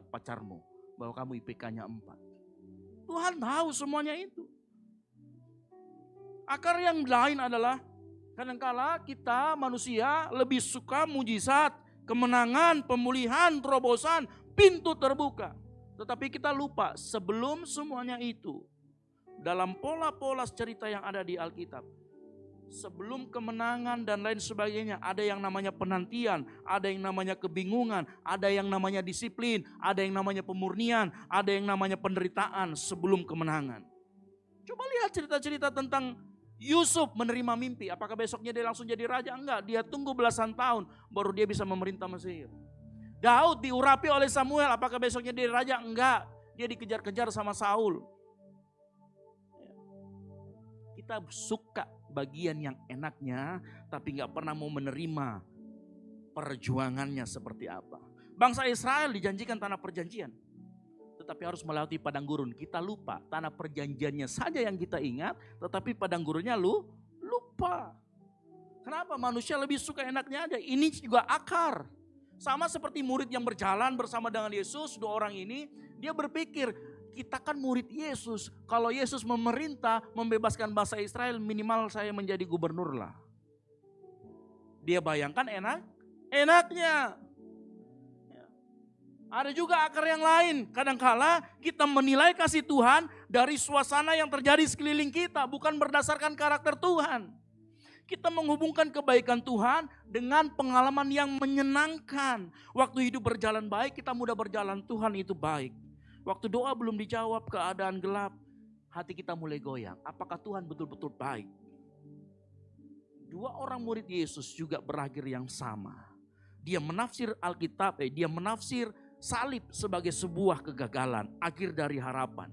pacarmu bahwa kamu IPK-nya 4. Tuhan tahu semuanya itu. Akar yang lain adalah kadangkala kita manusia lebih suka mujizat, kemenangan, pemulihan, terobosan, pintu terbuka. Tetapi kita lupa sebelum semuanya itu, dalam pola-pola cerita yang ada di Alkitab, sebelum kemenangan dan lain sebagainya, ada yang namanya penantian, ada yang namanya kebingungan, ada yang namanya disiplin, ada yang namanya pemurnian, ada yang namanya penderitaan sebelum kemenangan. Coba lihat cerita-cerita tentang Yusuf menerima mimpi. Apakah besoknya dia langsung jadi raja? Enggak, dia tunggu belasan tahun baru dia bisa memerintah Mesir. Daud diurapi oleh Samuel, apakah besoknya dia raja? Enggak, dia dikejar-kejar sama Saul. Kita suka bagian yang enaknya, tapi gak pernah mau menerima perjuangannya seperti apa. Bangsa Israel dijanjikan tanah perjanjian, tetapi harus melewati padang gurun. Kita lupa, tanah perjanjiannya saja yang kita ingat, tetapi padang gurunnya lupa. Kenapa? Manusia lebih suka enaknya aja. Ini juga akar. Sama seperti murid yang berjalan bersama dengan Yesus, 2 orang ini, dia berpikir, kita kan murid Yesus. Kalau Yesus memerintah membebaskan bangsa Israel, minimal saya menjadi gubernur lah. Dia bayangkan enaknya. Ada juga akar yang lain. Kadangkala kita menilai kasih Tuhan dari suasana yang terjadi sekeliling kita, bukan berdasarkan karakter Tuhan. Kita menghubungkan kebaikan Tuhan dengan pengalaman yang menyenangkan. Waktu hidup berjalan baik, kita mudah berjalan, Tuhan itu baik. Waktu doa belum dijawab, keadaan gelap, hati kita mulai goyang. Apakah Tuhan betul-betul baik? 2 orang murid Yesus juga berakhir yang sama. Dia menafsir Alkitab, dia menafsir salib sebagai sebuah kegagalan, akhir dari harapan.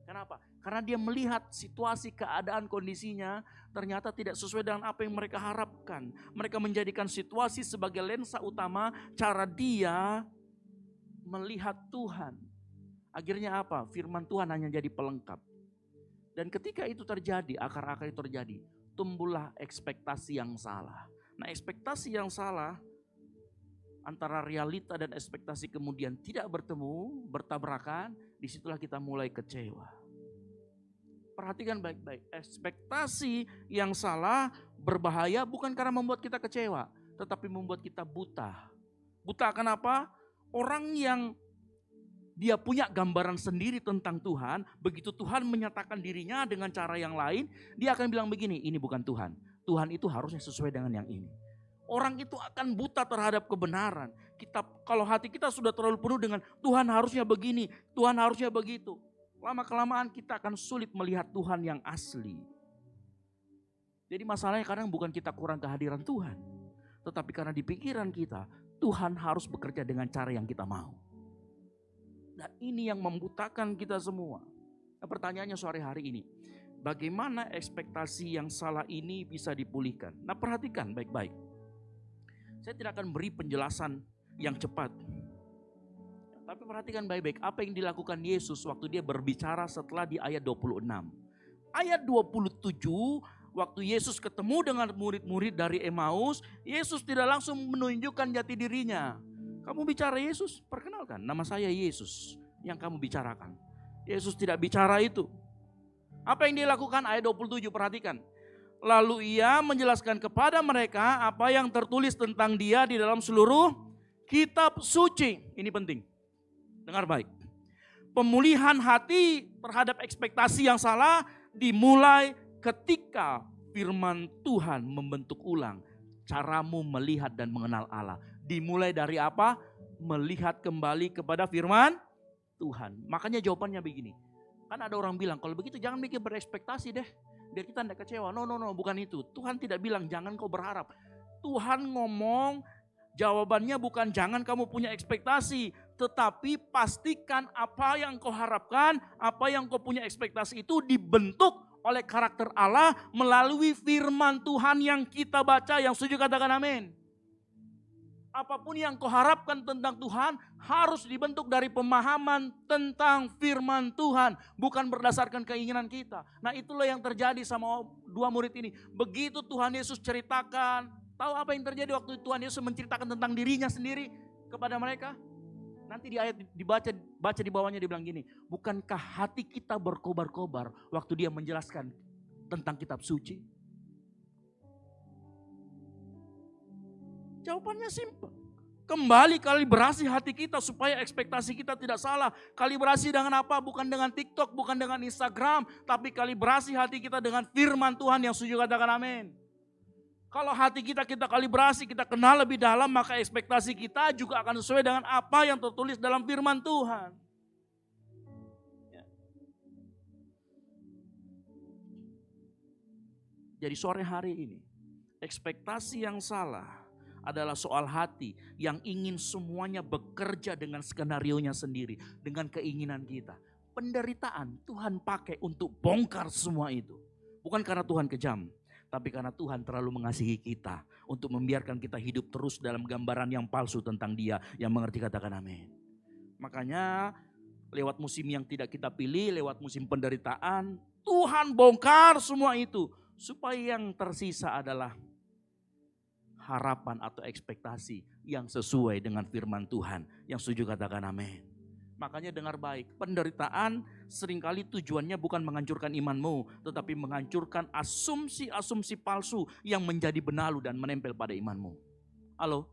Kenapa? Karena dia melihat situasi, keadaan, kondisinya ternyata tidak sesuai dengan apa yang mereka harapkan. Mereka menjadikan situasi sebagai lensa utama cara dia melihat Tuhan. Akhirnya apa? Firman Tuhan hanya jadi pelengkap. Dan ketika itu terjadi, akar-akar itu terjadi, tumbuhlah ekspektasi yang salah. Nah, ekspektasi yang salah antara realita dan ekspektasi kemudian tidak bertemu, bertabrakan, disitulah kita mulai kecewa. Perhatikan baik-baik, ekspektasi yang salah berbahaya bukan karena membuat kita kecewa, tetapi membuat kita buta. Buta kenapa? Orang yang dia punya gambaran sendiri tentang Tuhan, begitu Tuhan menyatakan dirinya dengan cara yang lain, dia akan bilang begini, ini bukan Tuhan. Tuhan itu harusnya sesuai dengan yang ini. Orang itu akan buta terhadap kebenaran. Kalau hati kita sudah terlalu penuh dengan Tuhan harusnya begini, Tuhan harusnya begitu. Lama-kelamaan kita akan sulit melihat Tuhan yang asli. Jadi masalahnya kadang bukan kita kurang kehadiran Tuhan. Tetapi karena di pikiran kita, Tuhan harus bekerja dengan cara yang kita mau. Dan ini yang membutakan kita semua. Nah, pertanyaannya sore hari ini, bagaimana ekspektasi yang salah ini bisa dipulihkan? Nah, perhatikan baik-baik. Saya tidak akan beri penjelasan yang cepat. Tapi perhatikan baik-baik apa yang dilakukan Yesus waktu dia berbicara setelah di ayat 26. Ayat 27, waktu Yesus ketemu dengan murid-murid dari Emmaus, Yesus tidak langsung menunjukkan jati dirinya. Kamu bicara Yesus, perkenalkan, nama saya Yesus yang kamu bicarakan. Yesus tidak bicara itu. Apa yang dia lakukan? Ayat 27, perhatikan. Lalu ia menjelaskan kepada mereka apa yang tertulis tentang dia di dalam seluruh kitab suci. Ini penting, dengar baik. Pemulihan hati terhadap ekspektasi yang salah dimulai ketika firman Tuhan membentuk ulang caramu melihat dan mengenal Allah. Dimulai dari apa? Melihat kembali kepada firman Tuhan. Makanya jawabannya begini. Kan ada orang bilang, kalau begitu jangan mikir berekspektasi deh. Biar kita tidak kecewa. No, bukan itu. Tuhan tidak bilang jangan kau berharap. Tuhan ngomong jawabannya bukan jangan kamu punya ekspektasi. Tetapi pastikan apa yang kau harapkan, apa yang kau punya ekspektasi itu dibentuk oleh karakter Allah melalui firman Tuhan yang kita baca. Yang setuju katakan amin. Apapun yang kau harapkan tentang Tuhan harus dibentuk dari pemahaman tentang firman Tuhan. Bukan berdasarkan keinginan kita. Nah, itulah yang terjadi sama 2 murid ini. Begitu Tuhan Yesus ceritakan. Tahu apa yang terjadi waktu Tuhan Yesus menceritakan tentang dirinya sendiri kepada mereka? Nanti di ayat baca di bawahnya dia bilang gini. Bukankah hati kita berkobar-kobar waktu dia menjelaskan tentang kitab suci? Jawabannya simpel. Kembali kalibrasi hati kita supaya ekspektasi kita tidak salah. Kalibrasi dengan apa? Bukan dengan TikTok, bukan dengan Instagram. Tapi kalibrasi hati kita dengan firman Tuhan yang setuju katakan amin. Kalau hati kita kalibrasi, kita kenal lebih dalam, maka ekspektasi kita juga akan sesuai dengan apa yang tertulis dalam firman Tuhan. Jadi sore hari ini, ekspektasi yang salah adalah soal hati yang ingin semuanya bekerja dengan skenarionya sendiri, dengan keinginan kita. Penderitaan Tuhan pakai untuk bongkar semua itu. Bukan karena Tuhan kejam, tapi karena Tuhan terlalu mengasihi kita untuk membiarkan kita hidup terus dalam gambaran yang palsu tentang Dia. Yang mengerti katakan amin. Makanya lewat musim yang tidak kita pilih, lewat musim penderitaan, Tuhan bongkar semua itu. Supaya yang tersisa adalah harapan atau ekspektasi yang sesuai dengan firman Tuhan. Yang setuju katakan amin. Makanya dengar baik, penderitaan seringkali tujuannya bukan menghancurkan imanmu, tetapi menghancurkan asumsi-asumsi palsu yang menjadi benalu dan menempel pada imanmu. Halo?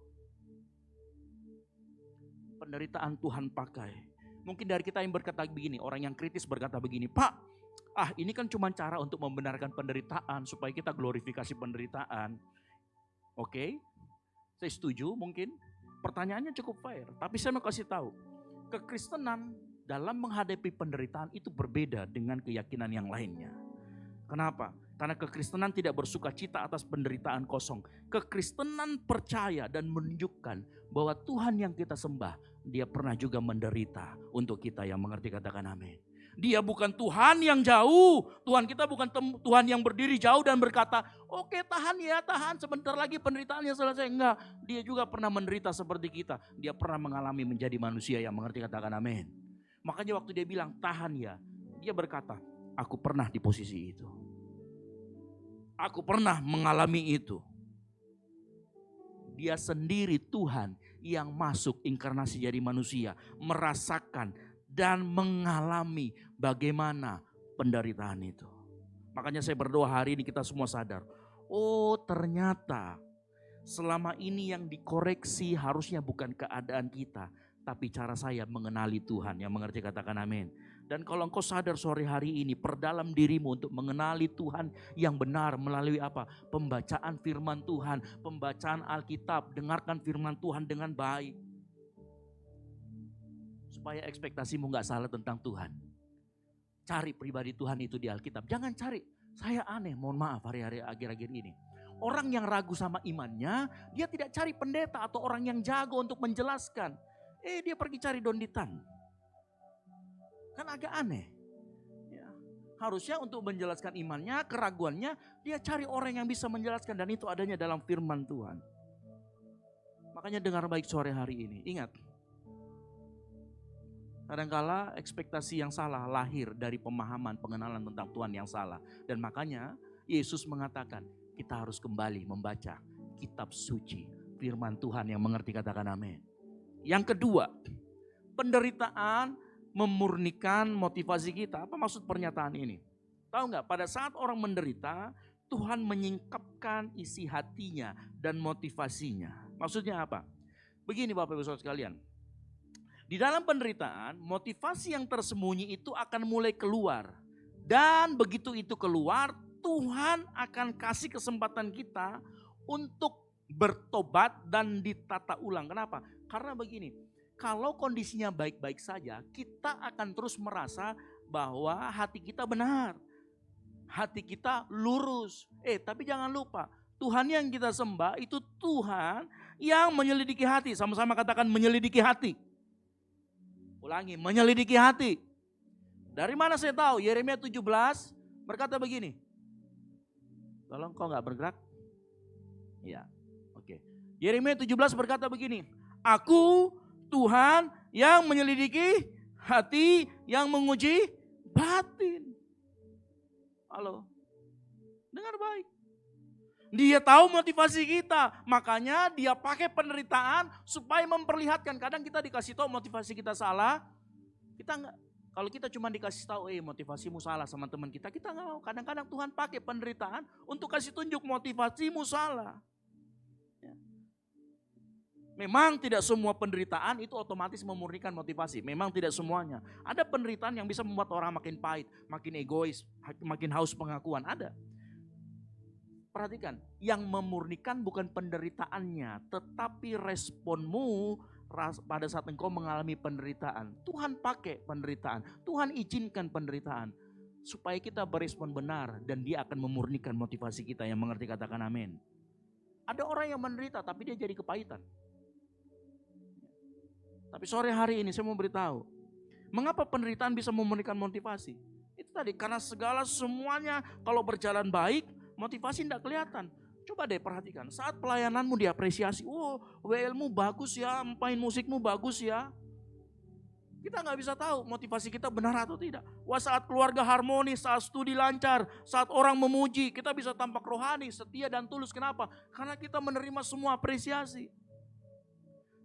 Penderitaan Tuhan pakai. Mungkin dari kita yang berkata begini, orang yang kritis berkata begini, Pak, ini kan cuma cara untuk membenarkan penderitaan supaya kita glorifikasi penderitaan. Oke, saya setuju mungkin. Pertanyaannya cukup fair, tapi saya mau kasih tahu. Kekristenan dalam menghadapi penderitaan itu berbeda dengan keyakinan yang lainnya. Kenapa? Karena kekristenan tidak bersuka cita atas penderitaan kosong. Kekristenan percaya dan menunjukkan bahwa Tuhan yang kita sembah, Dia pernah juga menderita untuk kita. Yang mengerti katakan amin. Dia bukan Tuhan yang jauh. Tuhan kita bukan Tuhan yang berdiri jauh dan berkata, oke tahan ya, tahan sebentar lagi penderitaannya selesai. Enggak, Dia juga pernah menderita seperti kita. Dia pernah mengalami menjadi manusia. Yang mengerti katakan amin. Makanya waktu Dia bilang tahan ya, Dia berkata, aku pernah di posisi itu. Aku pernah mengalami itu. Dia sendiri Tuhan yang masuk inkarnasi jadi manusia, merasakan dan mengalami bagaimana penderitaan itu. Makanya saya berdoa hari ini kita semua sadar. Oh ternyata selama ini yang dikoreksi harusnya bukan keadaan kita. Tapi cara saya mengenali Tuhan. Yang mengerti katakan amin. Dan kalau engkau sadar sore hari ini, perdalam dirimu untuk mengenali Tuhan yang benar melalui apa? Pembacaan firman Tuhan, pembacaan Alkitab, dengarkan firman Tuhan dengan baik. Supaya ekspektasimu gak salah tentang Tuhan. Cari pribadi Tuhan itu di Alkitab. Jangan cari, saya aneh, mohon maaf hari-hari akhir-akhir ini. Orang yang ragu sama imannya, dia tidak cari pendeta atau orang yang jago untuk menjelaskan. Dia pergi cari donditan. Kan agak aneh. Ya. Harusnya untuk menjelaskan imannya, keraguannya, dia cari orang yang bisa menjelaskan. Dan itu adanya dalam firman Tuhan. Makanya dengar baik sore hari ini. Ingat. Kadangkala ekspektasi yang salah lahir dari pemahaman pengenalan tentang Tuhan yang salah. Dan makanya Yesus mengatakan kita harus kembali membaca kitab suci. Firman Tuhan yang mengerti katakan amin. Yang kedua, penderitaan memurnikan motivasi kita. Apa maksud pernyataan ini? Tahu nggak? Pada saat orang menderita, Tuhan menyingkapkan isi hatinya dan motivasinya. Maksudnya apa? Begini Bapak Ibu Saudara sekalian. Di dalam penderitaan, motivasi yang tersembunyi itu akan mulai keluar. Dan begitu itu keluar, Tuhan akan kasih kesempatan kita untuk bertobat dan ditata ulang. Kenapa? Karena begini, kalau kondisinya baik-baik saja, kita akan terus merasa bahwa hati kita benar. Hati kita lurus. Tapi jangan lupa, Tuhan yang kita sembah itu Tuhan yang menyelidiki hati. Sama-sama katakan menyelidiki hati. Ulangi, menyelidiki hati. Dari mana saya tahu? Yeremia 17 berkata begini. Tolong kau gak bergerak? Ya, oke. Yeremia 17 berkata begini. Aku Tuhan yang menyelidiki hati, yang menguji batin. Halo, dengar baik. Dia tahu motivasi kita, makanya dia pakai penderitaan supaya memperlihatkan. Kadang kita dikasih tahu motivasi kita salah, kita enggak. Kalau kita cuma dikasih tahu, motivasimu salah sama teman kita enggak mau. Kadang-kadang Tuhan pakai penderitaan untuk kasih tunjuk motivasimu salah. Memang tidak semua penderitaan itu otomatis memurnikan motivasi. Memang tidak semuanya. Ada penderitaan yang bisa membuat orang makin pahit, makin egois, makin haus pengakuan. Ada. Perhatikan, yang memurnikan bukan penderitaannya, tetapi responmu pada saat engkau mengalami penderitaan. Tuhan pakai penderitaan, Tuhan izinkan penderitaan. Supaya kita berespon benar dan Dia akan memurnikan motivasi kita. Yang mengerti katakan amin. Ada orang yang menderita tapi dia jadi kepahitan. Tapi sore hari ini saya mau beritahu, mengapa penderitaan bisa memurnikan motivasi? Itu tadi, karena semuanya kalau berjalan baik, Motivasi tidak kelihatan. Coba deh perhatikan, saat pelayananmu diapresiasi, oh WL-mu bagus ya, main musikmu bagus ya. Kita nggak bisa tahu motivasi kita benar atau tidak. Wah, saat keluarga harmonis, saat studi lancar, saat orang memuji, kita bisa tampak rohani, setia dan tulus. Kenapa? Karena kita menerima semua apresiasi.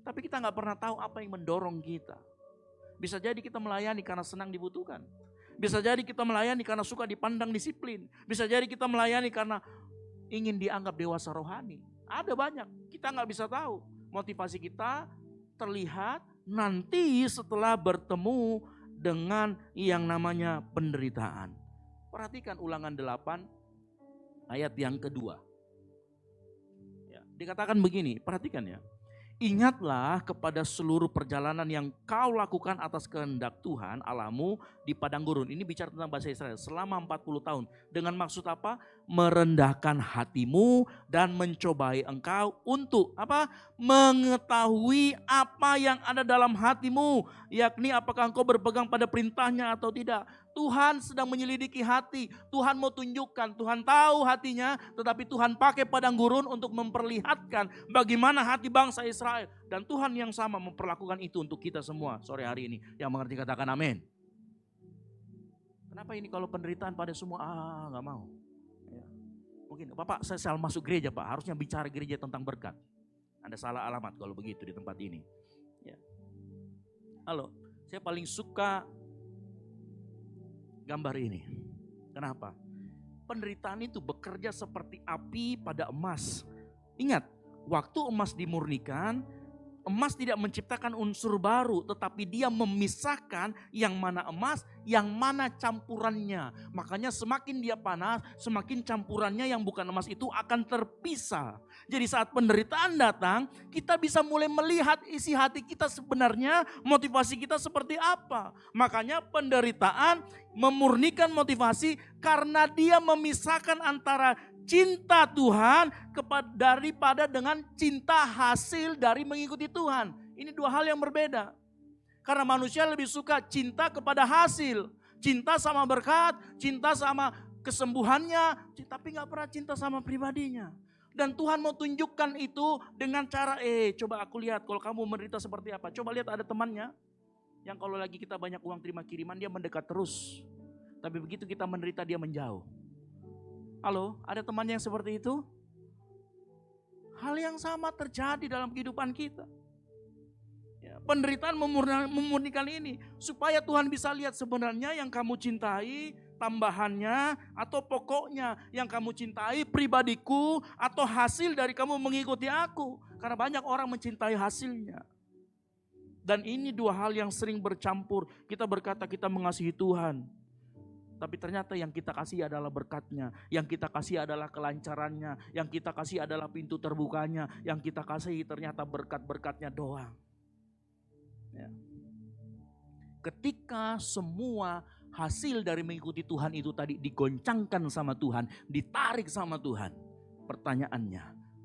Tapi kita nggak pernah tahu apa yang mendorong kita. Bisa jadi kita melayani karena senang dibutuhkan. Bisa jadi kita melayani karena suka dipandang disiplin. Bisa jadi kita melayani karena ingin dianggap dewasa rohani. Ada banyak, kita nggak bisa tahu. Motivasi kita terlihat nanti setelah bertemu dengan yang namanya penderitaan. Perhatikan Ulangan 8 ayat yang kedua. Ya, dikatakan begini, perhatikan ya. Ingatlah kepada seluruh perjalanan yang kau lakukan atas kehendak Tuhan Allahmu di padang gurun. Ini bicara tentang bahasa Israel selama 40 tahun. Dengan maksud apa? Merendahkan hatimu dan mencobai engkau untuk apa? Mengetahui apa yang ada dalam hatimu. Yakni apakah engkau berpegang pada perintahnya atau tidak. Tuhan sedang menyelidiki hati. Tuhan mau tunjukkan, Tuhan tahu hatinya, tetapi Tuhan pakai padang gurun untuk memperlihatkan bagaimana hati bangsa Israel. Dan Tuhan yang sama memperlakukan itu untuk kita semua sore hari ini. Yang mengerti katakan amin. Kenapa ini kalau penderitaan pada semua, gak mau. Ya. Mungkin, Bapak saya salah masuk gereja Pak, harusnya bicara gereja tentang berkat. Anda salah alamat kalau begitu di tempat ini. Ya. Halo, saya paling suka gambar ini. Kenapa? Penderitaan itu bekerja seperti api pada emas. Ingat, waktu emas dimurnikan, emas tidak menciptakan unsur baru, tetapi dia memisahkan yang mana emas, yang mana campurannya. Makanya semakin dia panas, semakin campurannya yang bukan emas itu akan terpisah. Jadi saat penderitaan datang, kita bisa mulai melihat isi hati kita sebenarnya, motivasi kita seperti apa. Makanya penderitaan memurnikan motivasi karena dia memisahkan antara cinta Tuhan daripada dengan cinta hasil dari mengikuti Tuhan. Ini dua hal yang berbeda. Karena manusia lebih suka cinta kepada hasil. Cinta sama berkat, cinta sama kesembuhannya, tapi gak pernah cinta sama pribadinya. Dan Tuhan mau tunjukkan itu dengan cara, coba aku lihat kalau kamu menderita seperti apa. Coba lihat ada temannya, yang kalau lagi kita banyak uang terima kiriman, dia mendekat terus. Tapi begitu kita menderita, dia menjauh. Halo, ada teman yang seperti itu? Hal yang sama terjadi dalam kehidupan kita. Ya, penderitaan memurnikan ini. Supaya Tuhan bisa lihat sebenarnya yang kamu cintai, tambahannya atau pokoknya. Yang kamu cintai pribadiku atau hasil dari kamu mengikuti aku. Karena banyak orang mencintai hasilnya. Dan ini dua hal yang sering bercampur. Kita berkata kita mengasihi Tuhan. Tapi ternyata yang kita kasih adalah berkatnya. Yang kita kasih adalah kelancarannya. Yang kita kasih adalah pintu terbukanya. Yang kita kasih ternyata berkat-berkatnya doang. Ya. Ketika semua hasil dari mengikuti Tuhan itu tadi digoncangkan sama Tuhan. Ditarik sama Tuhan. Pertanyaannya,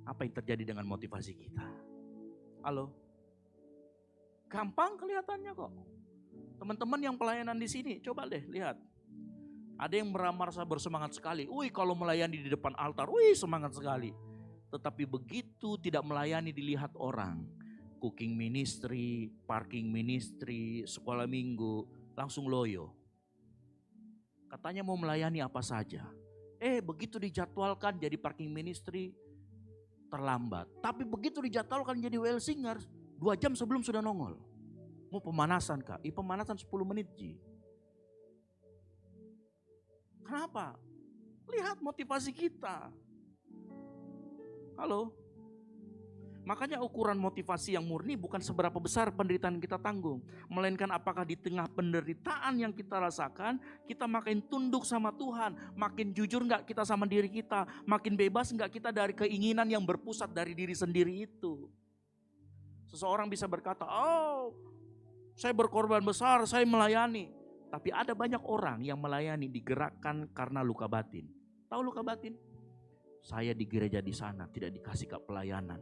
apa yang terjadi dengan motivasi kita? Halo? Gampang kelihatannya kok. Teman-teman yang pelayanan di sini, coba deh lihat. Ada yang merasa bersemangat sekali. Wih, kalau melayani di depan altar, wih semangat sekali. Tetapi begitu tidak melayani dilihat orang. Cooking ministry, parking ministry, sekolah minggu, langsung loyo. Katanya mau melayani apa saja. Begitu dijadwalkan jadi parking ministry, terlambat. Tapi begitu dijadwalkan jadi well singer, 2 jam sebelum sudah nongol. Mau pemanasan kak? Pemanasan 10 menit Ji. Kenapa? Lihat motivasi kita. Halo? Makanya ukuran motivasi yang murni bukan seberapa besar penderitaan kita tanggung. Melainkan apakah di tengah penderitaan yang kita rasakan, kita makin tunduk sama Tuhan. Makin jujur gak kita sama diri kita. Makin bebas gak kita dari keinginan yang berpusat dari diri sendiri itu. Seseorang bisa berkata, saya berkorban besar, saya melayani. Tapi ada banyak orang yang melayani digerakkan karena luka batin. Tahu luka batin? Saya di gereja di sana tidak dikasih ke pelayanan.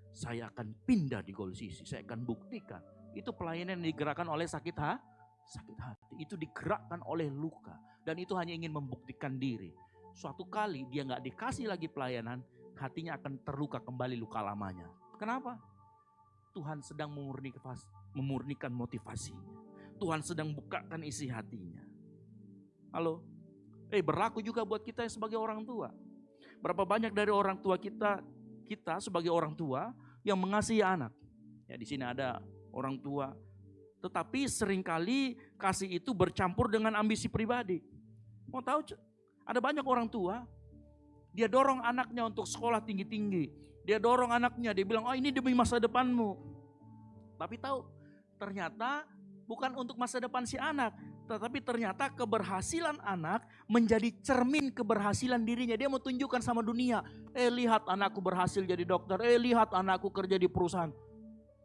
Saya akan pindah di Gold City. Saya akan buktikan. Itu pelayanan yang digerakkan oleh sakit hati. Itu digerakkan oleh luka. Dan itu hanya ingin membuktikan diri. suatu kali dia nggak dikasih lagi pelayanan, hatinya akan terluka kembali luka lamanya. Kenapa? Tuhan sedang memurnikan motivasinya. Tuhan sedang bukakan isi hatinya. Halo? Berlaku juga buat kita sebagai orang tua. Berapa banyak dari orang tua kita sebagai orang tua yang mengasihi anak. Ya, di sini ada orang tua, tetapi seringkali kasih itu bercampur dengan ambisi pribadi. Mau tahu? Ada banyak orang tua, dia dorong anaknya untuk sekolah tinggi-tinggi. Dia dorong anaknya, dia bilang, oh ini demi masa depanmu. Tapi tahu, ternyata bukan untuk masa depan si anak. Tetapi ternyata keberhasilan anak menjadi cermin keberhasilan dirinya. Dia mau tunjukkan sama dunia, lihat anakku berhasil jadi dokter, lihat anakku kerja di perusahaan.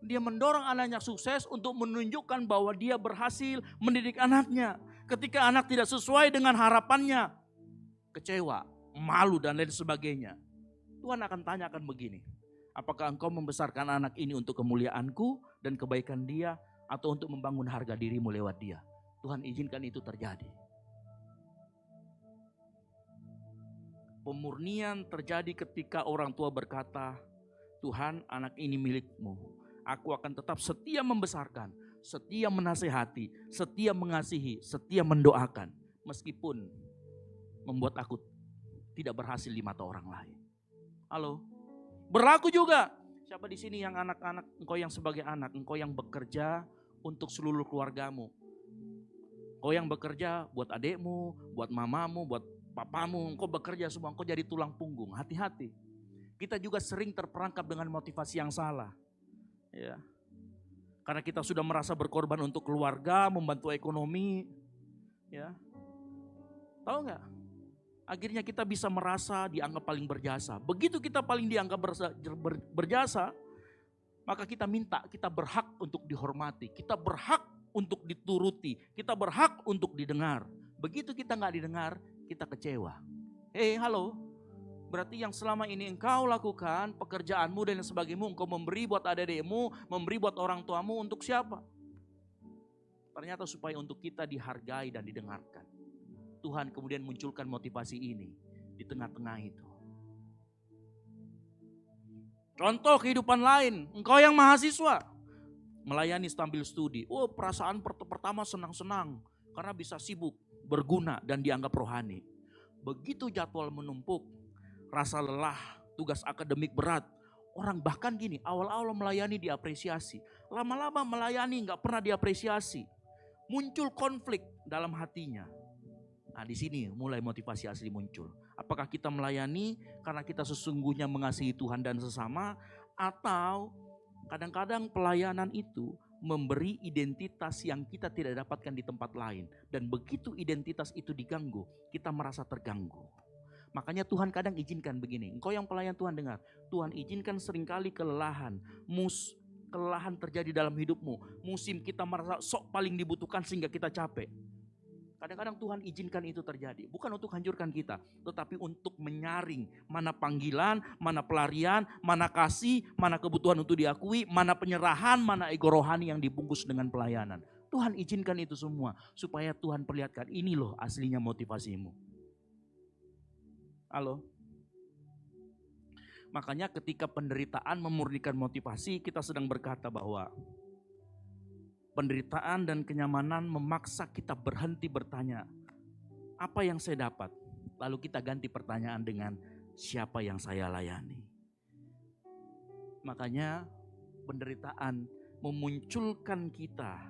Dia mendorong anaknya sukses untuk menunjukkan bahwa dia berhasil mendidik anaknya. Ketika anak tidak sesuai dengan harapannya, kecewa, malu dan lain sebagainya. Tuhan akan tanyakan begini, apakah engkau membesarkan anak ini untuk kemuliaanku dan kebaikan dia, atau untuk membangun harga dirimu lewat dia? Tuhan izinkan itu terjadi. Pemurnian terjadi ketika orang tua berkata, Tuhan, anak ini milikmu. Aku akan tetap setia membesarkan, setia menasehati, setia mengasihi, setia mendoakan. Meskipun membuat aku tidak berhasil di mata orang lain. Halo? Berlaku juga. Siapa di sini yang anak-anak, engkau yang sebagai anak, engkau yang bekerja untuk seluruh keluargamu. Engkau yang bekerja buat adekmu, buat mamamu, buat papamu, engkau bekerja semua, engkau jadi tulang punggung. Hati-hati. Kita juga sering terperangkap dengan motivasi yang salah. Ya. Karena kita sudah merasa berkorban untuk keluarga, membantu ekonomi. Ya. Tahu nggak? Akhirnya kita bisa merasa dianggap paling berjasa. Begitu kita paling dianggap berjasa, maka kita minta, kita berhak untuk dihormati, kita berhak untuk dituruti, kita berhak untuk didengar. Begitu kita nggak didengar, kita kecewa. Halo, berarti yang selama ini engkau lakukan, pekerjaanmu dan sebagainya, engkau memberi buat adik-adikmu, memberi buat orang tuamu, untuk siapa? Ternyata supaya untuk kita dihargai dan didengarkan. Tuhan kemudian munculkan motivasi ini di tengah-tengah itu. Contoh kehidupan lain, engkau yang mahasiswa, melayani sambil studi. Perasaan pertama senang-senang karena bisa sibuk, berguna dan dianggap rohani. Begitu jadwal menumpuk, rasa lelah, tugas akademik berat. Orang bahkan gini, awal-awal melayani diapresiasi. Lama-lama melayani gak pernah diapresiasi. Muncul konflik dalam hatinya. Nah, di sini mulai motivasi asli muncul. Apakah kita melayani karena kita sesungguhnya mengasihi Tuhan dan sesama, atau kadang-kadang pelayanan itu memberi identitas yang kita tidak dapatkan di tempat lain. Dan begitu identitas itu diganggu, kita merasa terganggu. Makanya Tuhan kadang izinkan begini. Engkau yang pelayan Tuhan dengar. Tuhan izinkan seringkali kelelahan. Kelelahan terjadi dalam hidupmu. Musim kita merasa sok paling dibutuhkan sehingga kita capek. Kadang-kadang Tuhan izinkan itu terjadi. Bukan untuk hancurkan kita. Tetapi untuk menyaring mana panggilan, mana pelarian, mana kasih, mana kebutuhan untuk diakui, mana penyerahan, mana ego rohani yang dibungkus dengan pelayanan. Tuhan izinkan itu semua. Supaya Tuhan perlihatkan, ini loh aslinya motivasimu. Halo? Makanya ketika penderitaan memurnikan motivasi, kita sedang berkata bahwa penderitaan dan kenyamanan memaksa kita berhenti bertanya, apa yang saya dapat? Lalu kita ganti pertanyaan dengan, siapa yang saya layani? Makanya penderitaan memunculkan kita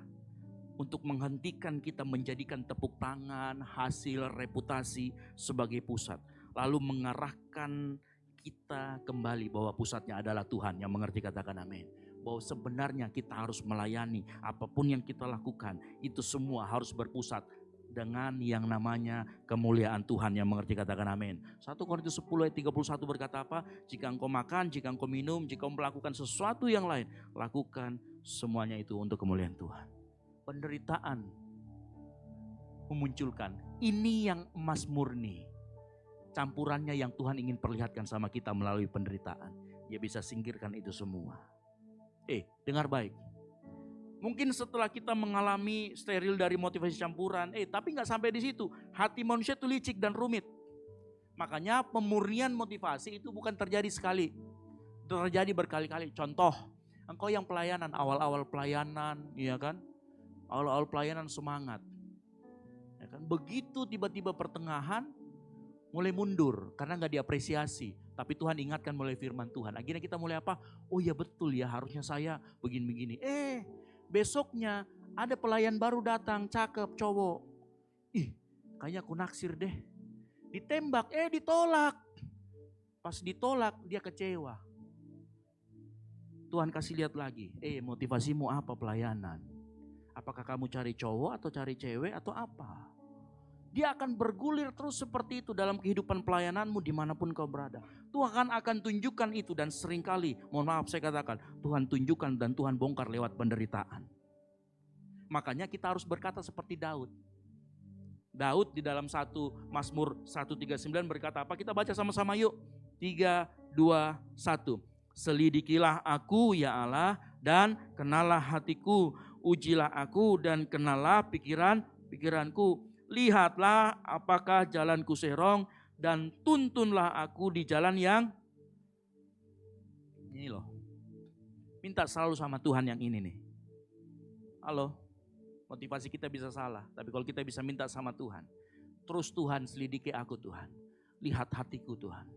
untuk menghentikan kita menjadikan tepuk tangan, hasil, reputasi sebagai pusat. Lalu mengarahkan kita kembali bahwa pusatnya adalah Tuhan. Yang mengerti katakan amin. Bahwa sebenarnya kita harus melayani, apapun yang kita lakukan itu semua harus berpusat dengan yang namanya kemuliaan Tuhan. Yang mengerti katakan amin. 1 Korintus 10 ayat 31 berkata apa? Jika engkau makan, jika engkau minum, jika engkau melakukan sesuatu yang lain, lakukan semuanya itu untuk kemuliaan Tuhan. Penderitaan memunculkan, ini yang emas murni, campurannya yang Tuhan ingin perlihatkan sama kita melalui penderitaan. Dia bisa singkirkan itu semua. Dengar baik. Mungkin setelah kita mengalami steril dari motivasi campuran, tapi gak sampai di situ. Hati manusia itu licik dan rumit. Makanya pemurnian motivasi itu bukan terjadi sekali, terjadi berkali-kali. Contoh, engkau yang pelayanan, awal-awal pelayanan, ya kan? Awal-awal pelayanan semangat. Ya kan? Begitu tiba-tiba pertengahan, mulai mundur karena nggak diapresiasi. Tapi Tuhan ingatkan mulai firman Tuhan. Akhirnya kita mulai apa? Oh ya betul ya, harusnya saya begini-begini. Besoknya ada pelayan baru datang, cakep, cowok. Ih, kayaknya aku naksir deh. Ditembak, ditolak. Pas ditolak dia kecewa. Tuhan kasih lihat lagi, motivasimu apa pelayanan? Apakah kamu cari cowok atau cari cewek atau apa? Dia akan bergulir terus seperti itu dalam kehidupan pelayananmu dimanapun kau berada. Tuhan akan tunjukkan itu dan seringkali, mohon maaf saya katakan, Tuhan tunjukkan dan Tuhan bongkar lewat penderitaan. Makanya kita harus berkata seperti Daud. Daud di dalam Mazmur 139 berkata apa? Kita baca sama-sama yuk. 3, 2, 1. Selidikilah aku ya Allah dan kenalah hatiku. Ujilah aku dan kenalah pikiranku. Lihatlah apakah jalanku serong dan tuntunlah aku di jalan yang ini loh. Minta selalu sama Tuhan yang ini nih. Halo, motivasi kita bisa salah, tapi kalau kita bisa minta sama Tuhan, terus Tuhan selidiki aku Tuhan, lihat hatiku Tuhan.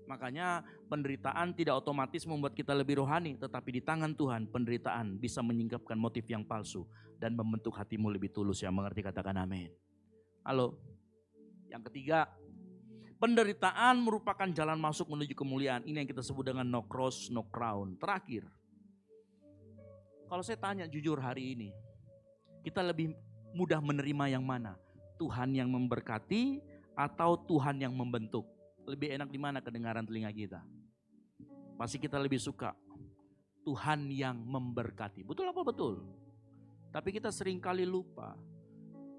Makanya penderitaan tidak otomatis membuat kita lebih rohani, tetapi di tangan Tuhan penderitaan bisa menyingkapkan motif yang palsu dan membentuk hatimu lebih tulus. Yang mengerti katakan amin. Halo. Yang ketiga, penderitaan merupakan jalan masuk menuju kemuliaan. Ini yang kita sebut dengan no cross, no crown. Terakhir, kalau saya tanya jujur hari ini, kita lebih mudah menerima yang mana? Tuhan yang memberkati atau Tuhan yang membentuk? Lebih enak di mana kedengaran telinga kita? Pasti kita lebih suka Tuhan yang memberkati. Betul apa betul? Tapi kita seringkali lupa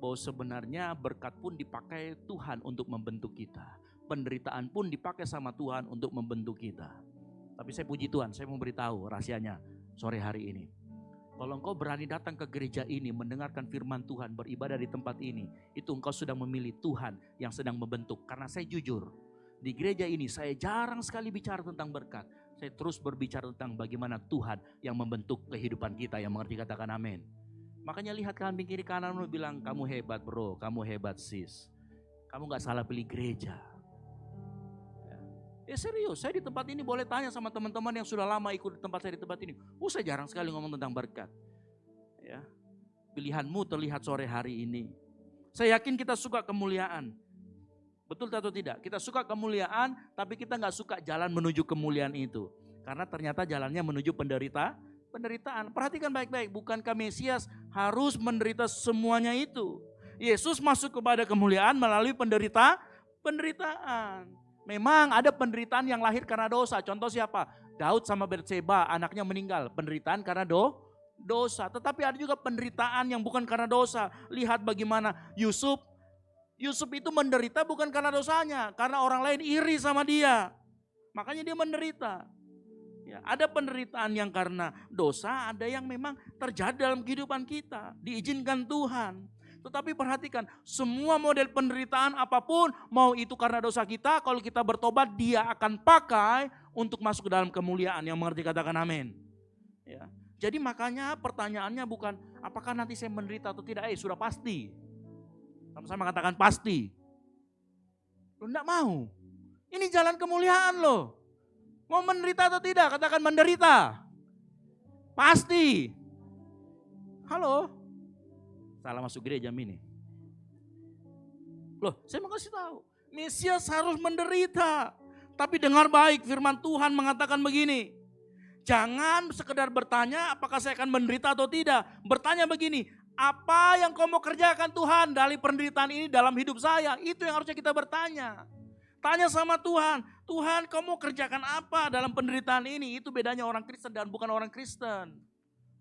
bahwa sebenarnya berkat pun dipakai Tuhan untuk membentuk kita. Penderitaan pun dipakai sama Tuhan untuk membentuk kita. Tapi saya puji Tuhan, saya mau beritahu rahasianya sore hari ini. Kalau engkau berani datang ke gereja ini, mendengarkan firman Tuhan, beribadah di tempat ini, itu engkau sudah memilih Tuhan yang sedang membentuk. Karena saya jujur, di gereja ini saya jarang sekali bicara tentang berkat. Saya terus berbicara tentang bagaimana Tuhan yang membentuk kehidupan kita. Yang mengerti katakan amin. Makanya lihat kanan kiri kanan lu bilang, kamu hebat bro, kamu hebat sis. Kamu gak salah pilih gereja. Ya serius, saya di tempat ini boleh tanya sama teman-teman yang sudah lama ikut di tempat saya di tempat ini. Saya jarang sekali ngomong tentang berkat. Ya, pilihanmu terlihat sore hari ini. Saya yakin kita suka kemuliaan. Betul atau tidak? Kita suka kemuliaan, tapi kita gak suka jalan menuju kemuliaan itu. Karena ternyata jalannya menuju penderitaan. Perhatikan baik-baik, bukankah Mesias harus menderita semuanya itu? Yesus masuk kepada kemuliaan melalui penderitaan. Memang ada penderitaan yang lahir karena dosa. Contoh siapa? Daud sama Batseba, anaknya meninggal. Penderitaan karena dosa. Tetapi ada juga penderitaan yang bukan karena dosa. Lihat bagaimana Yusuf itu menderita bukan karena dosanya, karena orang lain iri sama dia. Makanya dia menderita. Ya, ada penderitaan yang karena dosa, ada yang memang terjadi dalam kehidupan kita, diizinkan Tuhan. Tetapi perhatikan, semua model penderitaan apapun, mau itu karena dosa kita, kalau kita bertobat dia akan pakai untuk masuk ke dalam kemuliaan. Yang mengerti katakan amin. Ya. Jadi makanya pertanyaannya bukan apakah nanti saya menderita atau tidak, sudah pasti. Sama-sama katakan pasti. Lo enggak mau. Ini jalan kemuliaan loh. Mau menderita atau tidak? Katakan menderita. Pasti. Halo. Salah masuk gereja ini. Loh, saya mau kasih tahu. Mesias harus menderita. Tapi dengar baik, firman Tuhan mengatakan begini. Jangan sekedar bertanya apakah saya akan menderita atau tidak. Bertanya begini, apa yang kau mau kerjakan Tuhan dari penderitaan ini dalam hidup saya? Itu yang harusnya kita bertanya. Tanya sama Tuhan, Tuhan kamu kerjakan apa dalam penderitaan ini? Itu bedanya orang Kristen dan bukan orang Kristen.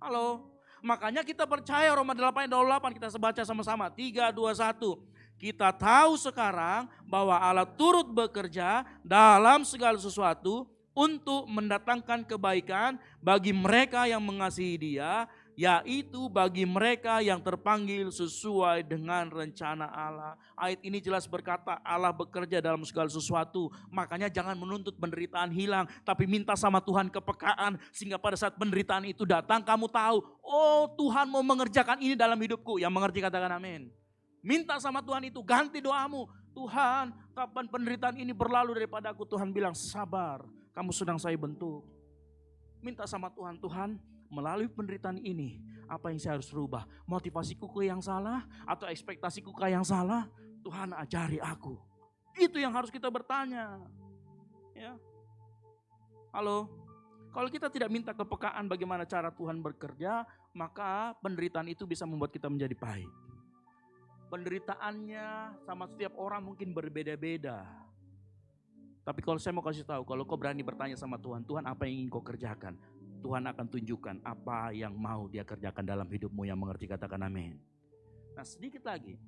Halo, makanya kita percaya Roma 8:28 kita baca sama-sama. 3, 2, 1. Kita tahu sekarang bahwa Allah turut bekerja dalam segala sesuatu untuk mendatangkan kebaikan bagi mereka yang mengasihi Dia, yaitu bagi mereka yang terpanggil sesuai dengan rencana Allah. Ayat ini jelas berkata Allah bekerja dalam segala sesuatu. Makanya jangan menuntut penderitaan hilang, tapi minta sama Tuhan kepekaan, sehingga pada saat penderitaan itu datang kamu tahu, oh Tuhan mau mengerjakan ini dalam hidupku. Yang mengerti katakan amin. Minta sama Tuhan itu, ganti doamu. Tuhan, kapan penderitaan ini berlalu daripada aku? Tuhan bilang, sabar, kamu sedang saya bentuk. Minta sama Tuhan, Tuhan, melalui penderitaan ini, apa yang saya harus rubah? Motivasiku ke yang salah atau ekspektasiku ke yang salah? Tuhan ajari aku. Itu yang harus kita bertanya. Ya. Halo, kalau kita tidak minta kepekaan bagaimana cara Tuhan bekerja, maka penderitaan itu bisa membuat kita menjadi pahit. Penderitaannya sama setiap orang mungkin berbeda-beda. Tapi kalau saya mau kasih tahu, kalau kau berani bertanya sama Tuhan, Tuhan apa yang ingin kau kerjakan? Tuhan akan tunjukkan apa yang mau dia kerjakan dalam hidupmu. Yang mengerti katakan amin. Nah sedikit lagi,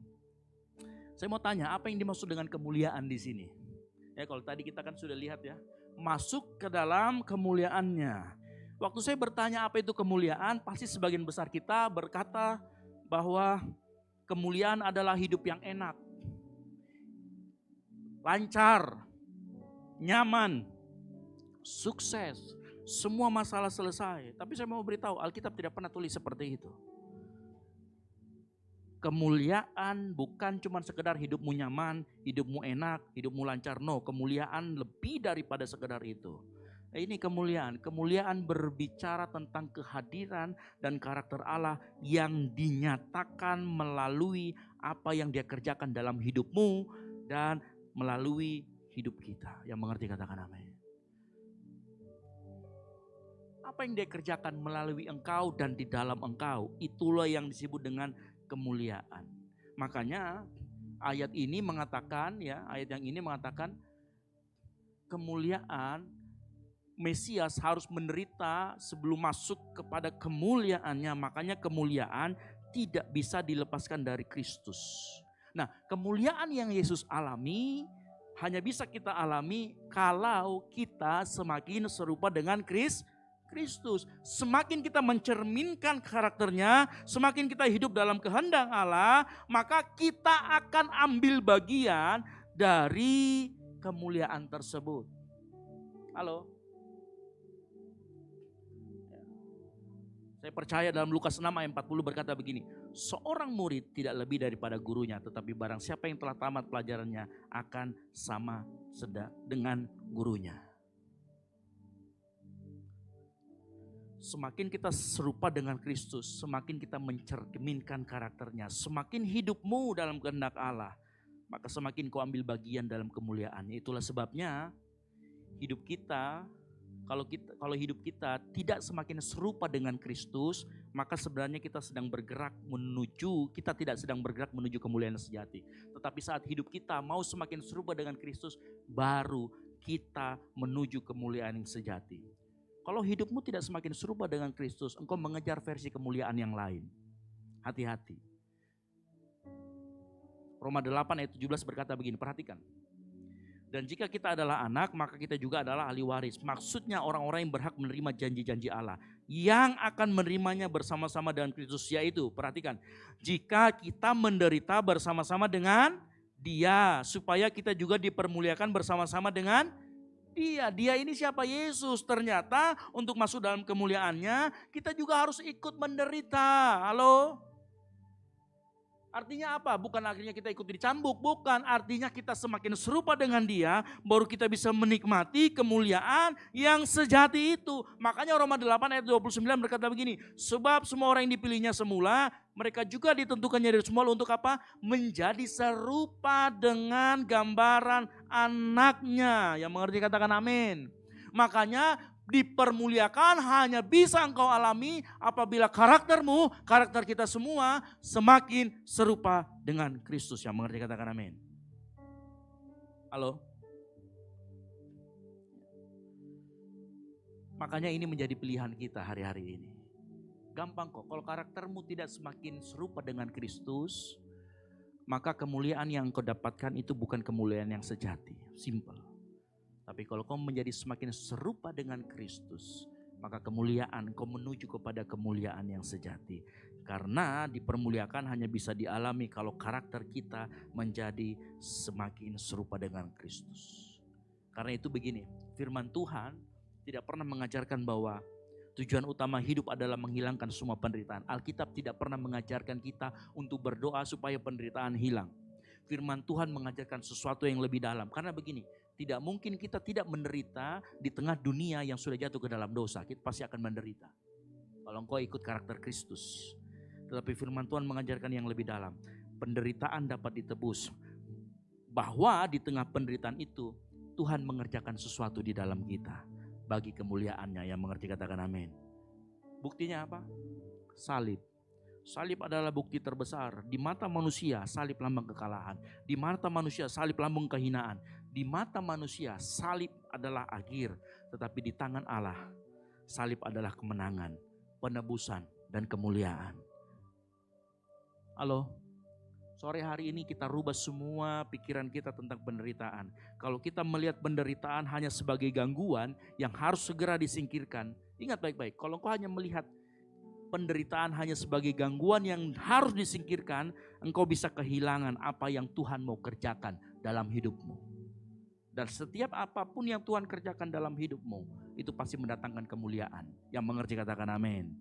saya mau tanya apa yang dimaksud dengan kemuliaan di sini? Ya kalau tadi kita kan sudah lihat ya, masuk ke dalam kemuliaannya. Waktu saya bertanya apa itu kemuliaan, pasti sebagian besar kita berkata bahwa kemuliaan adalah hidup yang enak, lancar, nyaman, sukses. Semua masalah selesai. Tapi saya mau beritahu, Alkitab tidak pernah tulis seperti itu. Kemuliaan bukan cuma sekedar hidupmu nyaman, hidupmu enak, hidupmu lancar. No, kemuliaan lebih daripada sekedar itu. Ini kemuliaan. Kemuliaan berbicara tentang kehadiran dan karakter Allah yang dinyatakan melalui apa yang dia kerjakan dalam hidupmu dan melalui hidup kita. Yang mengerti katakan amin. Apa yang dia kerjakan melalui engkau dan di dalam engkau, itulah yang disebut dengan kemuliaan. Makanya ayat ini mengatakan ya, ayat yang ini mengatakan kemuliaan Mesias harus menderita sebelum masuk kepada kemuliaannya. Makanya kemuliaan tidak bisa dilepaskan dari Kristus. Nah, kemuliaan yang Yesus alami hanya bisa kita alami kalau kita semakin serupa dengan Kristus. Semakin kita mencerminkan karakternya, semakin kita hidup dalam kehendak Allah, maka kita akan ambil bagian dari kemuliaan tersebut. Halo? Saya percaya dalam Lukas 6 ayat 40 berkata begini, seorang murid tidak lebih daripada gurunya, tetapi barang siapa yang telah tamat pelajarannya akan sama dengan gurunya. Semakin kita serupa dengan Kristus, semakin kita mencerminkan karakternya, semakin hidupmu dalam kehendak Allah, maka semakin kau ambil bagian dalam kemuliaannya. Itulah sebabnya hidup kita, kalau hidup kita tidak semakin serupa dengan Kristus, maka sebenarnya kita tidak sedang bergerak menuju kemuliaan sejati. Tetapi saat hidup kita mau semakin serupa dengan Kristus, baru kita menuju kemuliaan yang sejati. Kalau hidupmu tidak semakin serupa dengan Kristus, engkau mengejar versi kemuliaan yang lain. Hati-hati. Roma 8 ayat 17 berkata begini, perhatikan. Dan jika kita adalah anak, maka kita juga adalah ahli waris. Maksudnya orang-orang yang berhak menerima janji-janji Allah, yang akan menerimanya bersama-sama dengan Kristus, yaitu, perhatikan, jika kita menderita bersama-sama dengan Dia, supaya kita juga dipermuliakan bersama-sama dengan Dia ini siapa? Yesus. Ternyata untuk masuk dalam kemuliaannya kita juga harus ikut menderita. Halo? Artinya apa? Bukan akhirnya kita ikut dicambuk, bukan. Artinya kita semakin serupa dengan Dia, baru kita bisa menikmati kemuliaan yang sejati itu. Makanya Roma 8 ayat 29 berkata begini, sebab semua orang yang dipilihnya semula, mereka juga ditentukannya dari semula untuk apa? Menjadi serupa dengan gambaran anaknya. Yang mengerti katakan amin. Makanya dipermuliakan hanya bisa engkau alami apabila karakter kita semua semakin serupa dengan Kristus. Yang mengerti katakan amin. Halo? Makanya ini menjadi pilihan kita hari-hari ini. Gampang kok, kalau karaktermu tidak semakin serupa dengan Kristus, maka kemuliaan yang kau dapatkan itu bukan kemuliaan yang sejati. Simple. Tapi kalau kau menjadi semakin serupa dengan Kristus, maka kemuliaan engkau menuju kepada kemuliaan yang sejati. Karena dipermuliakan hanya bisa dialami kalau karakter kita menjadi semakin serupa dengan Kristus. Karena itu begini, firman Tuhan tidak pernah mengajarkan bahwa tujuan utama hidup adalah menghilangkan semua penderitaan. Alkitab tidak pernah mengajarkan kita untuk berdoa supaya penderitaan hilang. Firman Tuhan mengajarkan sesuatu yang lebih dalam. Karena begini, tidak mungkin kita tidak menderita di tengah dunia yang sudah jatuh ke dalam dosa. Kita pasti akan menderita kalau engkau ikut karakter Kristus. Tetapi firman Tuhan mengajarkan yang lebih dalam. Penderitaan dapat ditebus. Bahwa di tengah penderitaan itu Tuhan mengerjakan sesuatu di dalam kita bagi kemuliaannya. Yang mengerti katakan amin. Buktinya apa? Salib. Salib adalah bukti terbesar. Di mata manusia salib lambang kekalahan. Di mata manusia salib lambang kehinaan. Di mata manusia salib adalah akhir. Tetapi di tangan Allah salib adalah kemenangan, penebusan dan kemuliaan. Halo, sore hari ini kita rubah semua pikiran kita tentang penderitaan. Kalau kita melihat penderitaan hanya sebagai gangguan yang harus segera disingkirkan. Ingat baik-baik, kalau engkau hanya melihat penderitaan hanya sebagai gangguan yang harus disingkirkan, engkau bisa kehilangan apa yang Tuhan mau kerjakan dalam hidupmu. Dan setiap apapun yang Tuhan kerjakan dalam hidupmu, itu pasti mendatangkan kemuliaan. Yang mengerti katakan amin.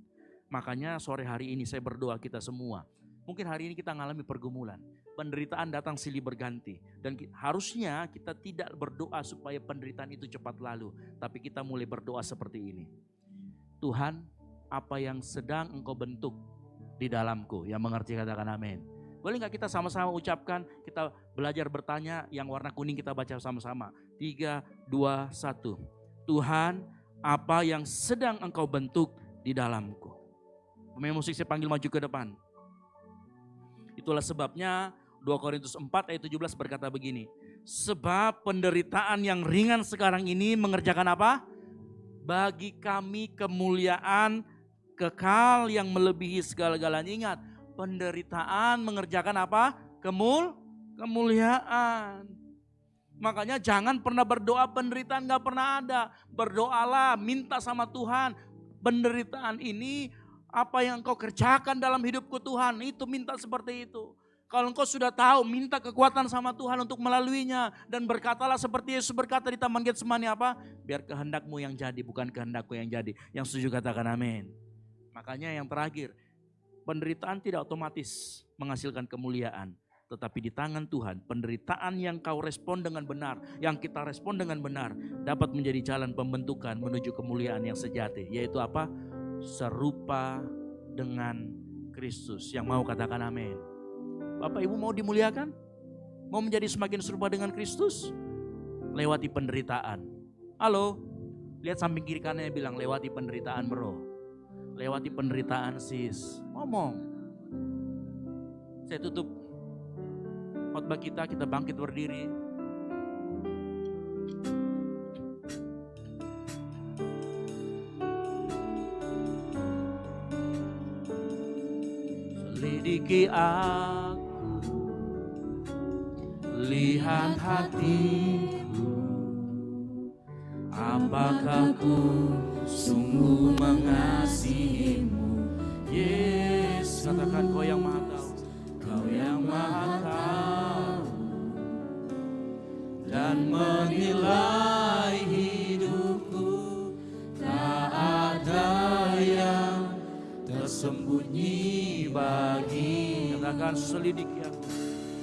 Makanya sore hari ini saya berdoa kita semua. Mungkin hari ini kita mengalami pergumulan. Penderitaan datang silih berganti. Dan harusnya kita tidak berdoa supaya penderitaan itu cepat lalu. Tapi kita mulai berdoa seperti ini. Tuhan, apa yang sedang engkau bentuk di dalamku? Yang mengerti katakan amin. Boleh gak kita sama-sama ucapkan, kita belajar bertanya, yang warna kuning kita baca sama-sama. 3, 2, 1. Tuhan, apa yang sedang engkau bentuk di dalamku? Pemain musik saya panggil maju ke depan. Itulah sebabnya 2 Korintus 4 ayat 17 berkata begini. Sebab penderitaan yang ringan sekarang ini mengerjakan apa? Bagi kami kemuliaan kekal yang melebihi segala-galanya. Ingat, penderitaan mengerjakan apa? Kemuliaan. Makanya jangan pernah berdoa penderitaan gak pernah ada. Berdoalah, minta sama Tuhan. Penderitaan ini apa yang engkau kerjakan dalam hidupku Tuhan, itu minta seperti itu. Kalau engkau sudah tahu, minta kekuatan sama Tuhan untuk melaluinya. Dan berkatalah seperti Yesus berkata di Taman Getsemani apa? Biar kehendakmu yang jadi, bukan kehendakku yang jadi. Yang setuju katakan amin. Makanya yang terakhir, penderitaan tidak otomatis menghasilkan kemuliaan. Tetapi di tangan Tuhan, penderitaan yang kau respon dengan benar, yang kita respon dengan benar, dapat menjadi jalan pembentukan menuju kemuliaan yang sejati. Yaitu apa? Serupa dengan Kristus. Yang mau katakan amin. Bapak Ibu mau dimuliakan? Mau menjadi semakin serupa dengan Kristus? Lewati penderitaan. Halo, lihat samping kiri kanannya bilang lewati penderitaan bro. Lewati penderitaan sis. Ngomong. Saya tutup khotbah kita bangkit berdiri. Selidiki aku, lihat hatiku, apakah ku sungguh mengasihimu, Yesus. Katakan kau yang maha tahu, kau yang maha tahu, dan menilai hidupku, tak ada yang tersembunyi bagi. Katakan selidiki aku,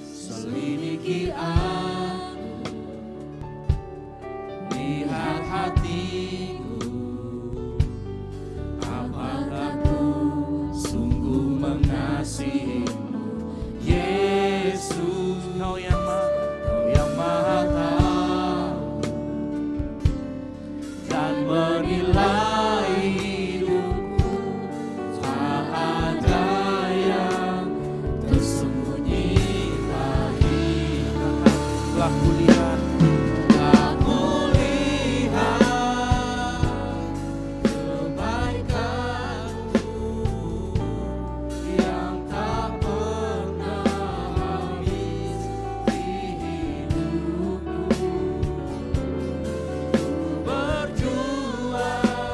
selidiki aku, lihat hatiku, apakah ku sungguh mengasihimu, Yesus. Kau yang maha tahu, dan menilai hidupku, tak ada yang tersembunyi bagi. Telah kulihat, telah kulihat kebaikanmu yang tak pernah habis di hidupku. Berjuang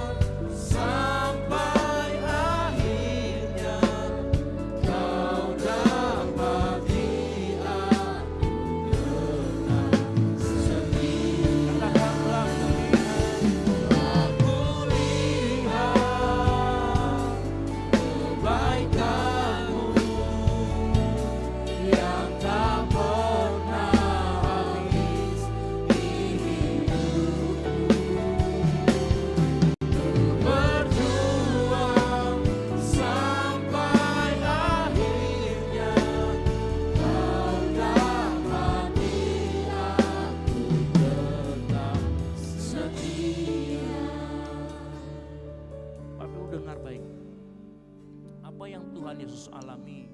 Tuhan Yesus alami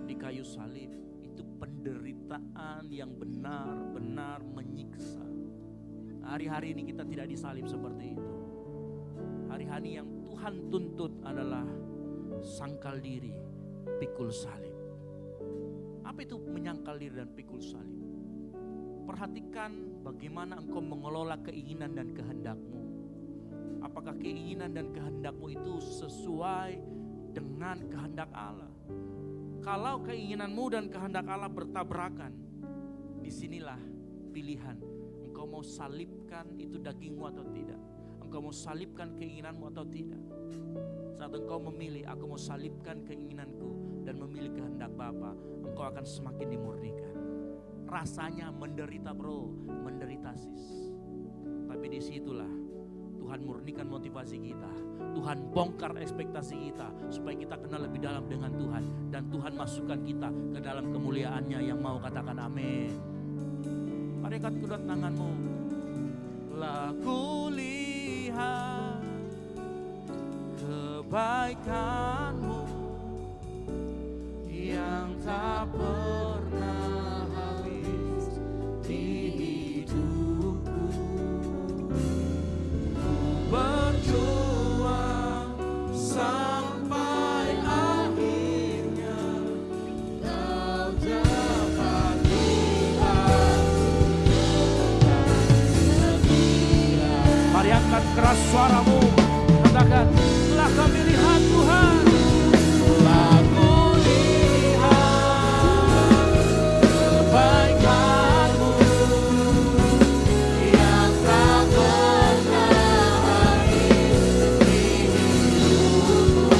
di kayu salib itu penderitaan yang benar-benar menyiksa. Hari-hari ini kita tidak disalib seperti itu. Hari-hari yang Tuhan tuntut adalah sangkal diri, pikul salib. Apa itu menyangkal diri dan pikul salib? Perhatikan bagaimana engkau mengelola keinginan dan kehendakmu. Apakah keinginan dan kehendakmu itu sesuai dengan kehendak Allah? Kalau keinginanmu dan kehendak Allah bertabrakan, disinilah pilihan. Engkau mau salibkan itu dagingmu atau tidak? Engkau mau salibkan keinginanmu atau tidak? Saat engkau memilih, aku mau salibkan keinginanku dan memilih kehendak Bapa, engkau akan semakin dimurnikan. Rasanya menderita bro, menderita sis. Tapi disitulah Tuhan murnikan motivasi kita. Tuhan bongkar ekspektasi kita supaya kita kenal lebih dalam dengan Tuhan. Dan Tuhan masukkan kita ke dalam kemuliaannya. Yang mau katakan amin. Mari angkat kedua tanganmu. Lah kulihat kebaikanmu yang tak pernah habis di hidupku. Berjuang sampai akhirnya kau dapat lihat. Mari angkat keras suaramu, katakan, telah kami lihat Tuhan. Telah kulihat kebaikanmu yang tak pernah habis di hidupku.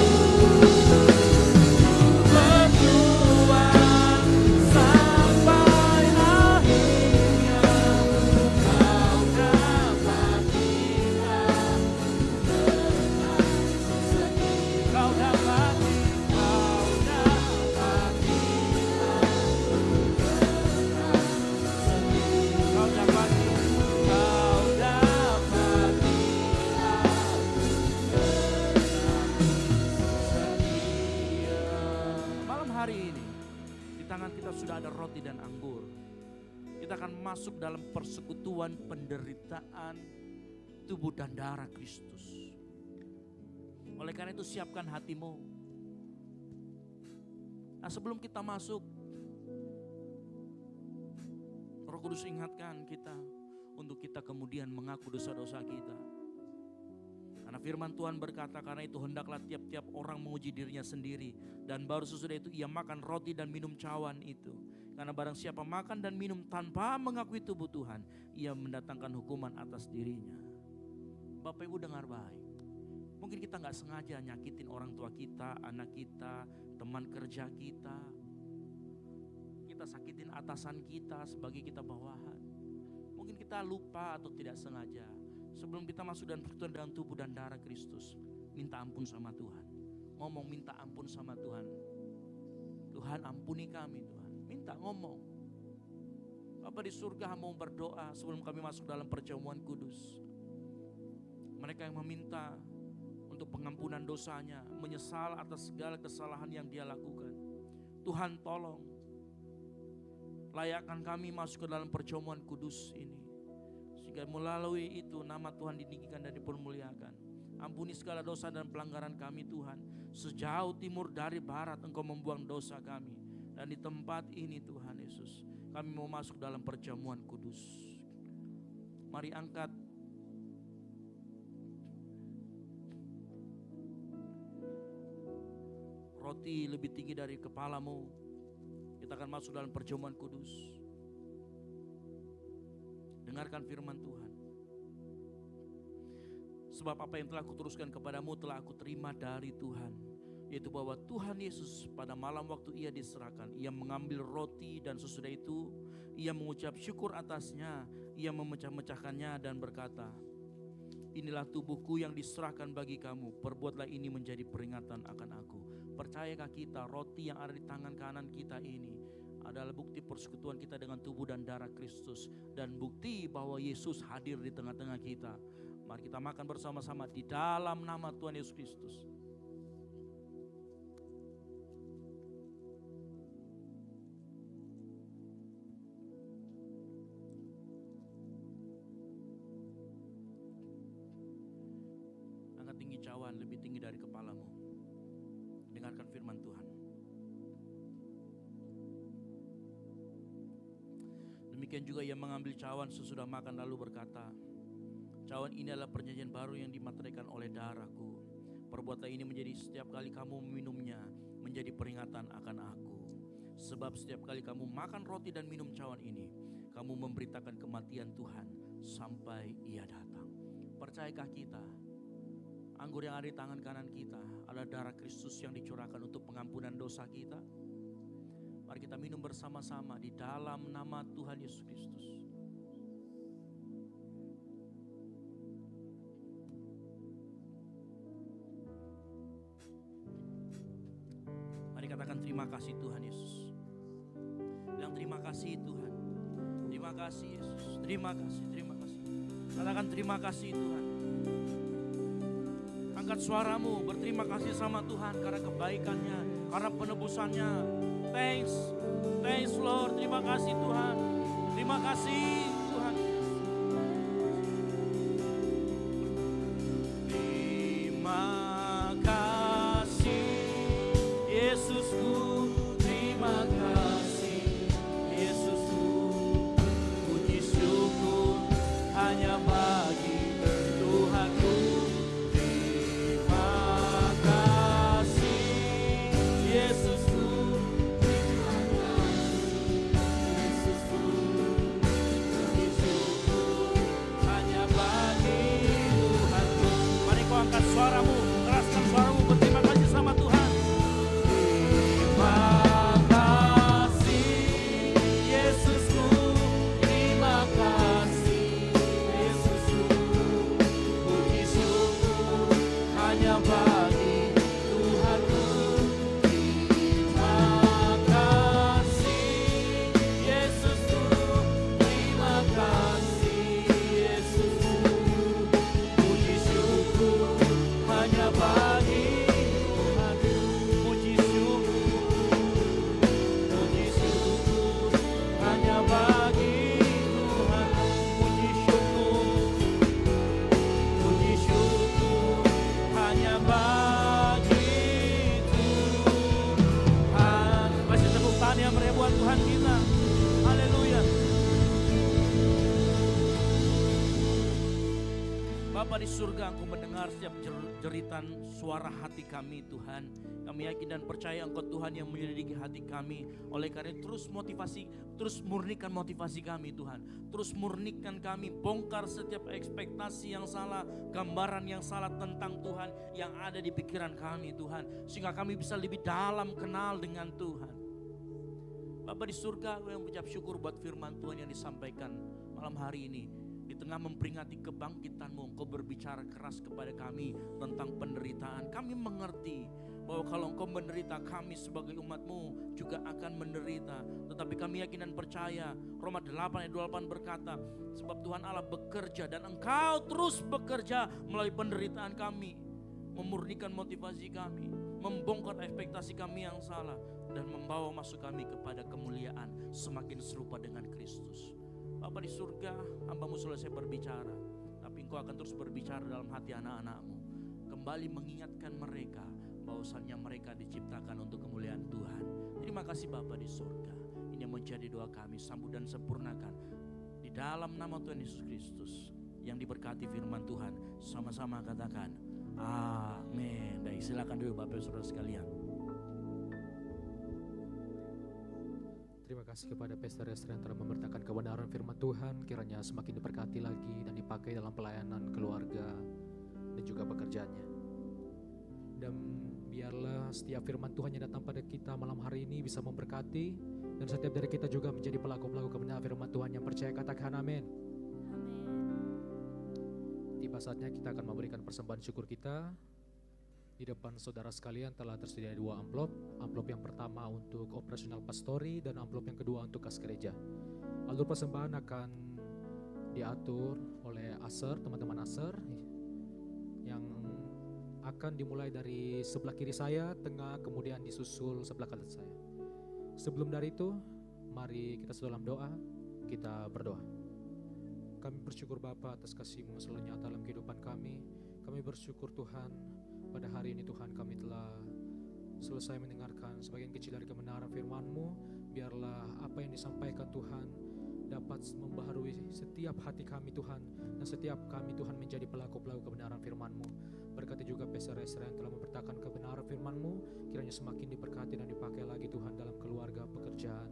Berjuang sampai akhirnya kau dapat lihat. Kau dapat malam hari ini di tangan kita sudah ada roti dan anggur. Kita akan masuk dalam persekutuan penderitaan tubuh dan darah Kristus. Oleh karena itu siapkan hatimu. Nah, sebelum kita masuk, Roh Kudus ingatkan kita untuk kita kemudian mengaku dosa-dosa kita. Karena firman Tuhan berkata, karena itu hendaklah tiap-tiap orang menguji dirinya sendiri. Dan baru sesudah itu ia makan roti dan minum cawan itu. Karena barang siapa makan dan minum tanpa mengakui tubuh Tuhan, ia mendatangkan hukuman atas dirinya. Bapak Ibu dengar baik. Mungkin kita gak sengaja nyakitin orang tua kita, anak kita, teman kerja kita. Kita sakitin atasan kita sebagai kita bawahan. Mungkin kita lupa atau tidak sengaja. Sebelum kita masuk dan persekutuan dengan tubuh dan darah Kristus, minta ampun sama Tuhan. Ngomong minta ampun sama Tuhan. Tuhan ampuni kami Tuhan. Minta ngomong. Bapa di surga mau berdoa sebelum kami masuk dalam perjamuan kudus. Mereka yang meminta untuk pengampunan dosanya, menyesal atas segala kesalahan yang dia lakukan. Tuhan tolong, layakkan kami masuk ke dalam perjamuan kudus ini. Sehingga melalui itu nama Tuhan ditinggikan dan dipermuliakan. Ampuni segala dosa dan pelanggaran kami Tuhan. Sejauh timur dari barat Engkau membuang dosa kami. Dan di tempat ini Tuhan Yesus, kami mau masuk dalam perjamuan kudus. Mari angkat roti lebih tinggi dari kepalamu. Kita akan masuk dalam perjamuan kudus. Dengarkan firman Tuhan. Sebab apa yang telah kuteruskan kepadamu telah aku terima dari Tuhan. Yaitu bahwa Tuhan Yesus pada malam waktu ia diserahkan, ia mengambil roti dan sesudah itu ia mengucap syukur atasnya. Ia memecah-mecahkannya dan berkata, inilah tubuhku yang diserahkan bagi kamu. Perbuatlah ini menjadi peringatan akan aku. Percayakah kita roti yang ada di tangan kanan kita ini adalah bukti persekutuan kita dengan tubuh dan darah Kristus. Dan bukti bahwa Yesus hadir di tengah-tengah kita. Mari kita makan bersama-sama di dalam nama Tuhan Yesus Kristus. angkat tinggi cawan lebih tinggi dari kepalamu. Dengarkan firman Tuhan. Demikian juga ia mengambil cawan sesudah makan lalu berkata, cawan ini adalah perjanjian baru yang dimateraikan oleh darahku. Perbuatan ini menjadi setiap kali kamu meminumnya menjadi peringatan akan aku. Sebab setiap kali kamu makan roti dan minum cawan ini, kamu memberitakan kematian Tuhan sampai ia datang. Percayakah kita? Anggur yang ada di tangan kanan kita adalah darah Kristus yang dicurahkan untuk pengampunan dosa kita. Mari kita minum bersama-sama di dalam nama Tuhan Yesus Kristus. Mari katakan terima kasih Tuhan Yesus. Bilang terima kasih Tuhan. Terima kasih Yesus. Terima kasih, terima kasih. Katakan terima kasih Tuhan. Angkat suaramu, berterima kasih sama Tuhan karena kebaikannya, karena penebusannya. Thanks Lord, terima kasih Tuhan. Terima kasih Tuhan. Terima kasih Yesusku, terima kasih Yesusku. Puji syukur hanya bagi Tuhanku. Suaramu, keraskan suaramu, berterima kasih sama Tuhan. Terima kasih Yesusku, terima kasih Yesusku. Puji syukur hanya bagi Tuhanku. Terima kasih Yesusku, terima kasih Yesusku. Puji syukur hanya bagi Tuhan. Puji syukur hanya bagi Tuhan. Puji syukur hanya bagi Tuhan. Kasih tepuk tangan yang meriah buat Tuhan kita. Haleluya. Bapa di surga, Engkau mendengar setiap jeritan suara hati kami Tuhan. Kami yakin dan percaya Engkau Tuhan yang menyelidiki hati kami. Oleh karena itu terus murnikan motivasi kami Tuhan. Terus murnikan kami, bongkar setiap ekspektasi yang salah, gambaran yang salah tentang Tuhan yang ada di pikiran kami Tuhan. Sehingga kami bisa lebih dalam kenal dengan Tuhan. Bapa di surga, kami mengucap syukur buat firman Tuhan yang disampaikan malam hari ini. Di tengah memperingati kebangkitan-Mu, Engkau berbicara keras kepada kami tentang penderitaan. Kami mengerti bahwa kalau Engkau menderita, kami sebagai umat-Mu juga akan menderita. Tetapi kami yakin dan percaya, Roma 8 ayat 28 berkata, sebab Tuhan Allah bekerja dan Engkau terus bekerja melalui penderitaan kami, memurnikan motivasi kami, membongkar ekspektasi kami yang salah, dan membawa masuk kami kepada kemuliaan semakin serupa dengan Kristus. Bapa di surga, hamba-Mu selesai berbicara, tapi Engkau akan terus berbicara dalam hati anak-anak-Mu. Kembali mengingatkan mereka bahwasannya mereka diciptakan untuk kemuliaan Tuhan. Terima kasih Bapa di surga. Ini menjadi doa kami, sambut dan sempurnakan di dalam nama Tuhan Yesus Kristus yang diberkati firman Tuhan. Sama-sama katakan amin. Baik, silakan dulu Bapak Saudara sekalian. Terima kasih kepada Pastor Esther yang telah memberitakan kebenaran firman Tuhan. Kiranya semakin diberkati lagi dan dipakai dalam pelayanan keluarga dan juga pekerjaannya. Dan biarlah setiap firman Tuhan yang datang pada kita malam hari ini bisa memberkati, dan setiap dari kita juga menjadi pelaku-pelaku kebenaran firman Tuhan yang percaya. Katakan amin. Tiba saatnya kita akan memberikan persembahan syukur kita. Di depan saudara sekalian telah tersedia 2 amplop. Amplop yang pertama untuk operasional pastori dan amplop yang kedua untuk kas gereja. Alur persembahan akan diatur oleh Aser, teman-teman Aser, yang akan dimulai dari sebelah kiri saya, tengah, kemudian disusul sebelah kanan saya. Sebelum dari itu, mari kita dalam doa, kita berdoa. Kami bersyukur Bapa atas kasih-Mu selalu nyata dalam kehidupan kami. Kami bersyukur Tuhan, pada hari ini Tuhan kami telah selesai mendengarkan sebagian kecil dari kebenaran firman-Mu. Biarlah apa yang disampaikan Tuhan dapat membaharui setiap hati kami Tuhan, dan setiap kami Tuhan menjadi pelaku-pelaku kebenaran firman-Mu. Berkati juga PSRS yang telah memberitakan kebenaran firman-Mu, kiranya semakin diberkati dan dipakai lagi Tuhan dalam keluarga, pekerjaan,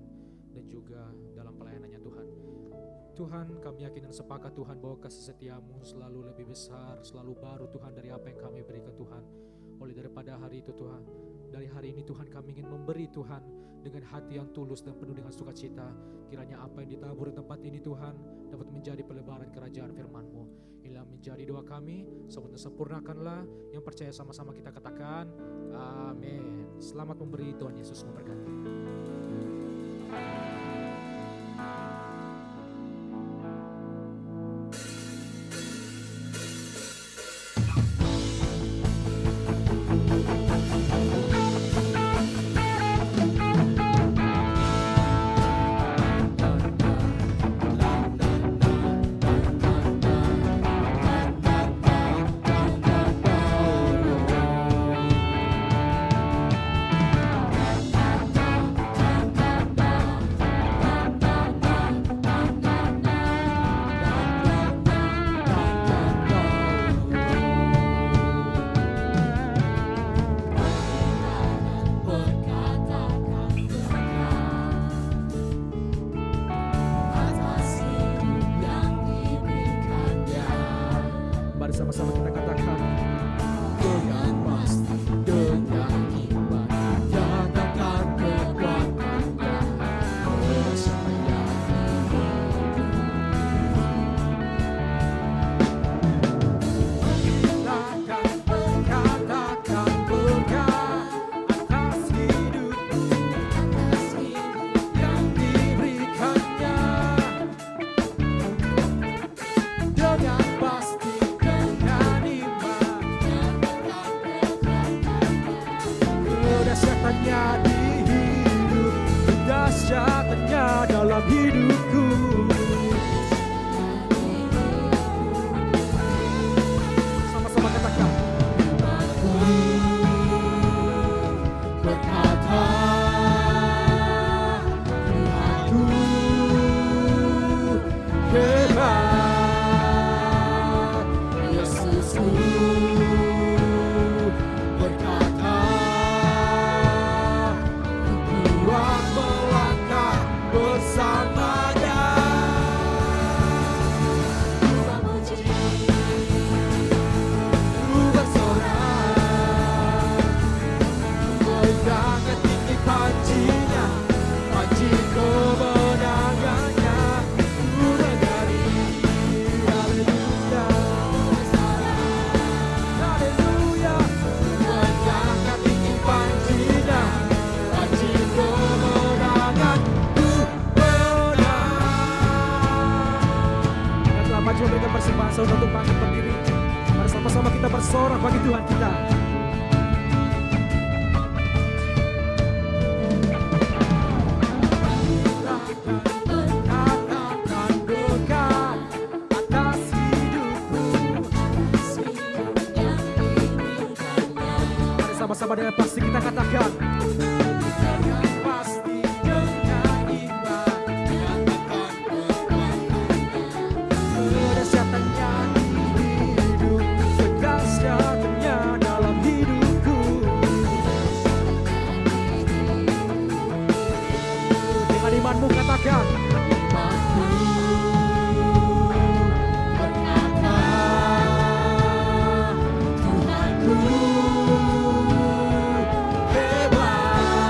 dan juga dalam pelayanannya Tuhan. Tuhan, kami yakin dan sepakat Tuhan bahwa kasih setiamu selalu lebih besar, selalu baru Tuhan dari apa yang kami berikan Tuhan. Oleh daripada hari itu Tuhan, dari hari ini Tuhan kami ingin memberi Tuhan dengan hati yang tulus dan penuh dengan sukacita. Kiranya apa yang ditabur di tempat ini Tuhan dapat menjadi pelebaran kerajaan firman-Mu. Inilah menjadi doa kami, sempurnakanlah. Yang percaya sama-sama kita katakan amin. Selamat memberi, Tuhan Yesus memberkati. Sama-sama kita katakan dengan pasti, dengan iman, nyatakan kekuatannya, percaya silakan katakan berkat atas hidupku, yang diberikannya dengan pasti. Dahsyatnya di hidup, dahsyatnya dalam hidupku. Sama-sama katakan. Aku berkata, Tuhanku hebat, Yesusku. Memberikan persembahan saudara untuk bangkit berdiri. Mari sama-sama kita bersorak bagi Tuhan kita. Katakan berkat atas hidupku. Mari sama-sama dengan pasti kita katakan. Imanmu katakan. Imanku berkata, Tuhanku hebat,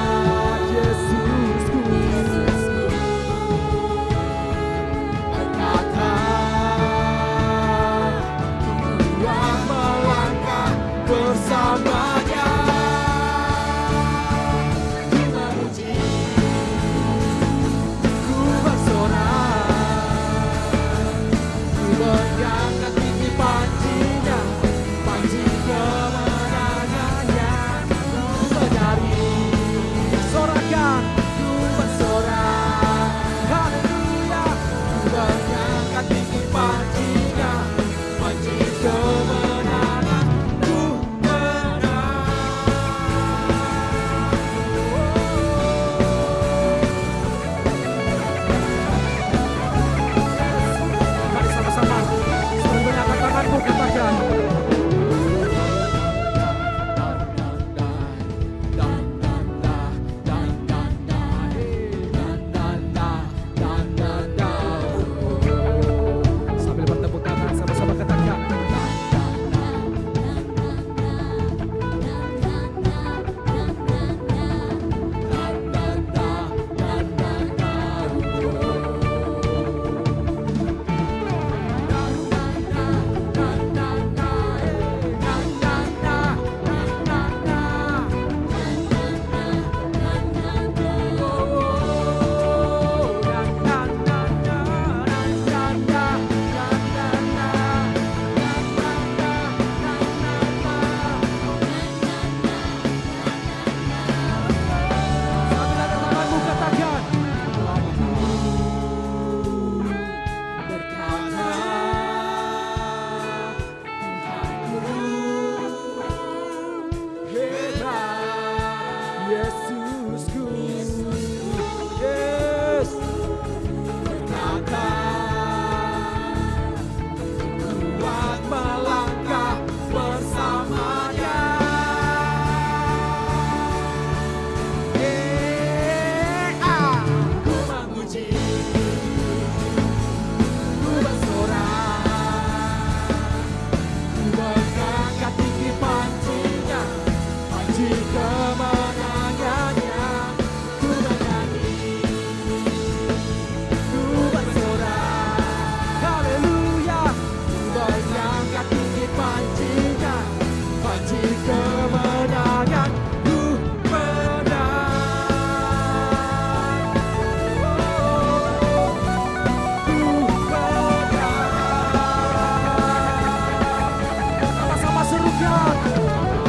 Tuhan.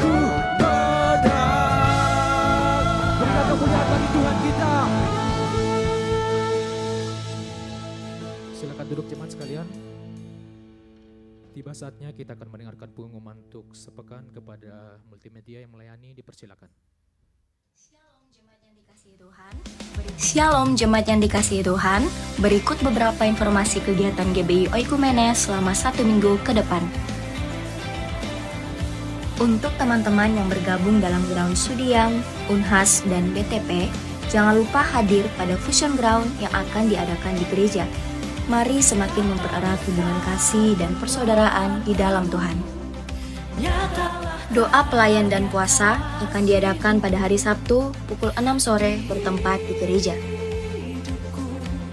Ku menang. Berikan kemuliaan bagi Tuhan kita. Silakan duduk jemaat sekalian. Tiba saatnya kita akan mendengarkan pengumuman untuk sepekan kepada multimedia yang melayani, dipersilakan. Shalom jemaat yang dikasihi Tuhan, berikut beberapa informasi kegiatan GBI Oikumene selama 1 minggu ke depan. Untuk teman-teman yang bergabung dalam Ground Sudiang, Unhas, dan BTP, jangan lupa hadir pada Fusion Ground yang akan diadakan di gereja. Mari semakin mempererat hubungan kasih dan persaudaraan di dalam Tuhan. Doa pelayan dan puasa akan diadakan pada hari Sabtu pukul 6 sore bertempat di gereja.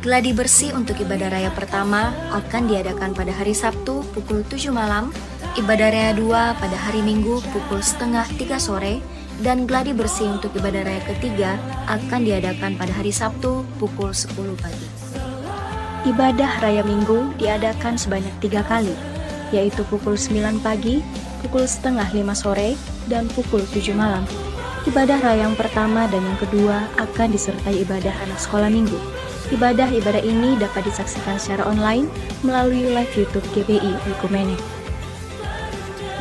Gladi bersih untuk ibadah raya pertama akan diadakan pada hari Sabtu pukul 7 malam, ibadah raya 2 pada hari Minggu pukul setengah 3 sore, dan gladi bersih untuk ibadah raya ketiga akan diadakan pada hari Sabtu pukul 10 pagi. Ibadah raya Minggu diadakan sebanyak 3 kali, yaitu pukul 9 pagi, pukul setengah 5 sore, dan pukul 7 malam. Ibadah raya yang pertama dan yang kedua akan disertai ibadah anak sekolah minggu. Ibadah-ibadah ini dapat disaksikan secara online melalui live YouTube GBI Oikumene.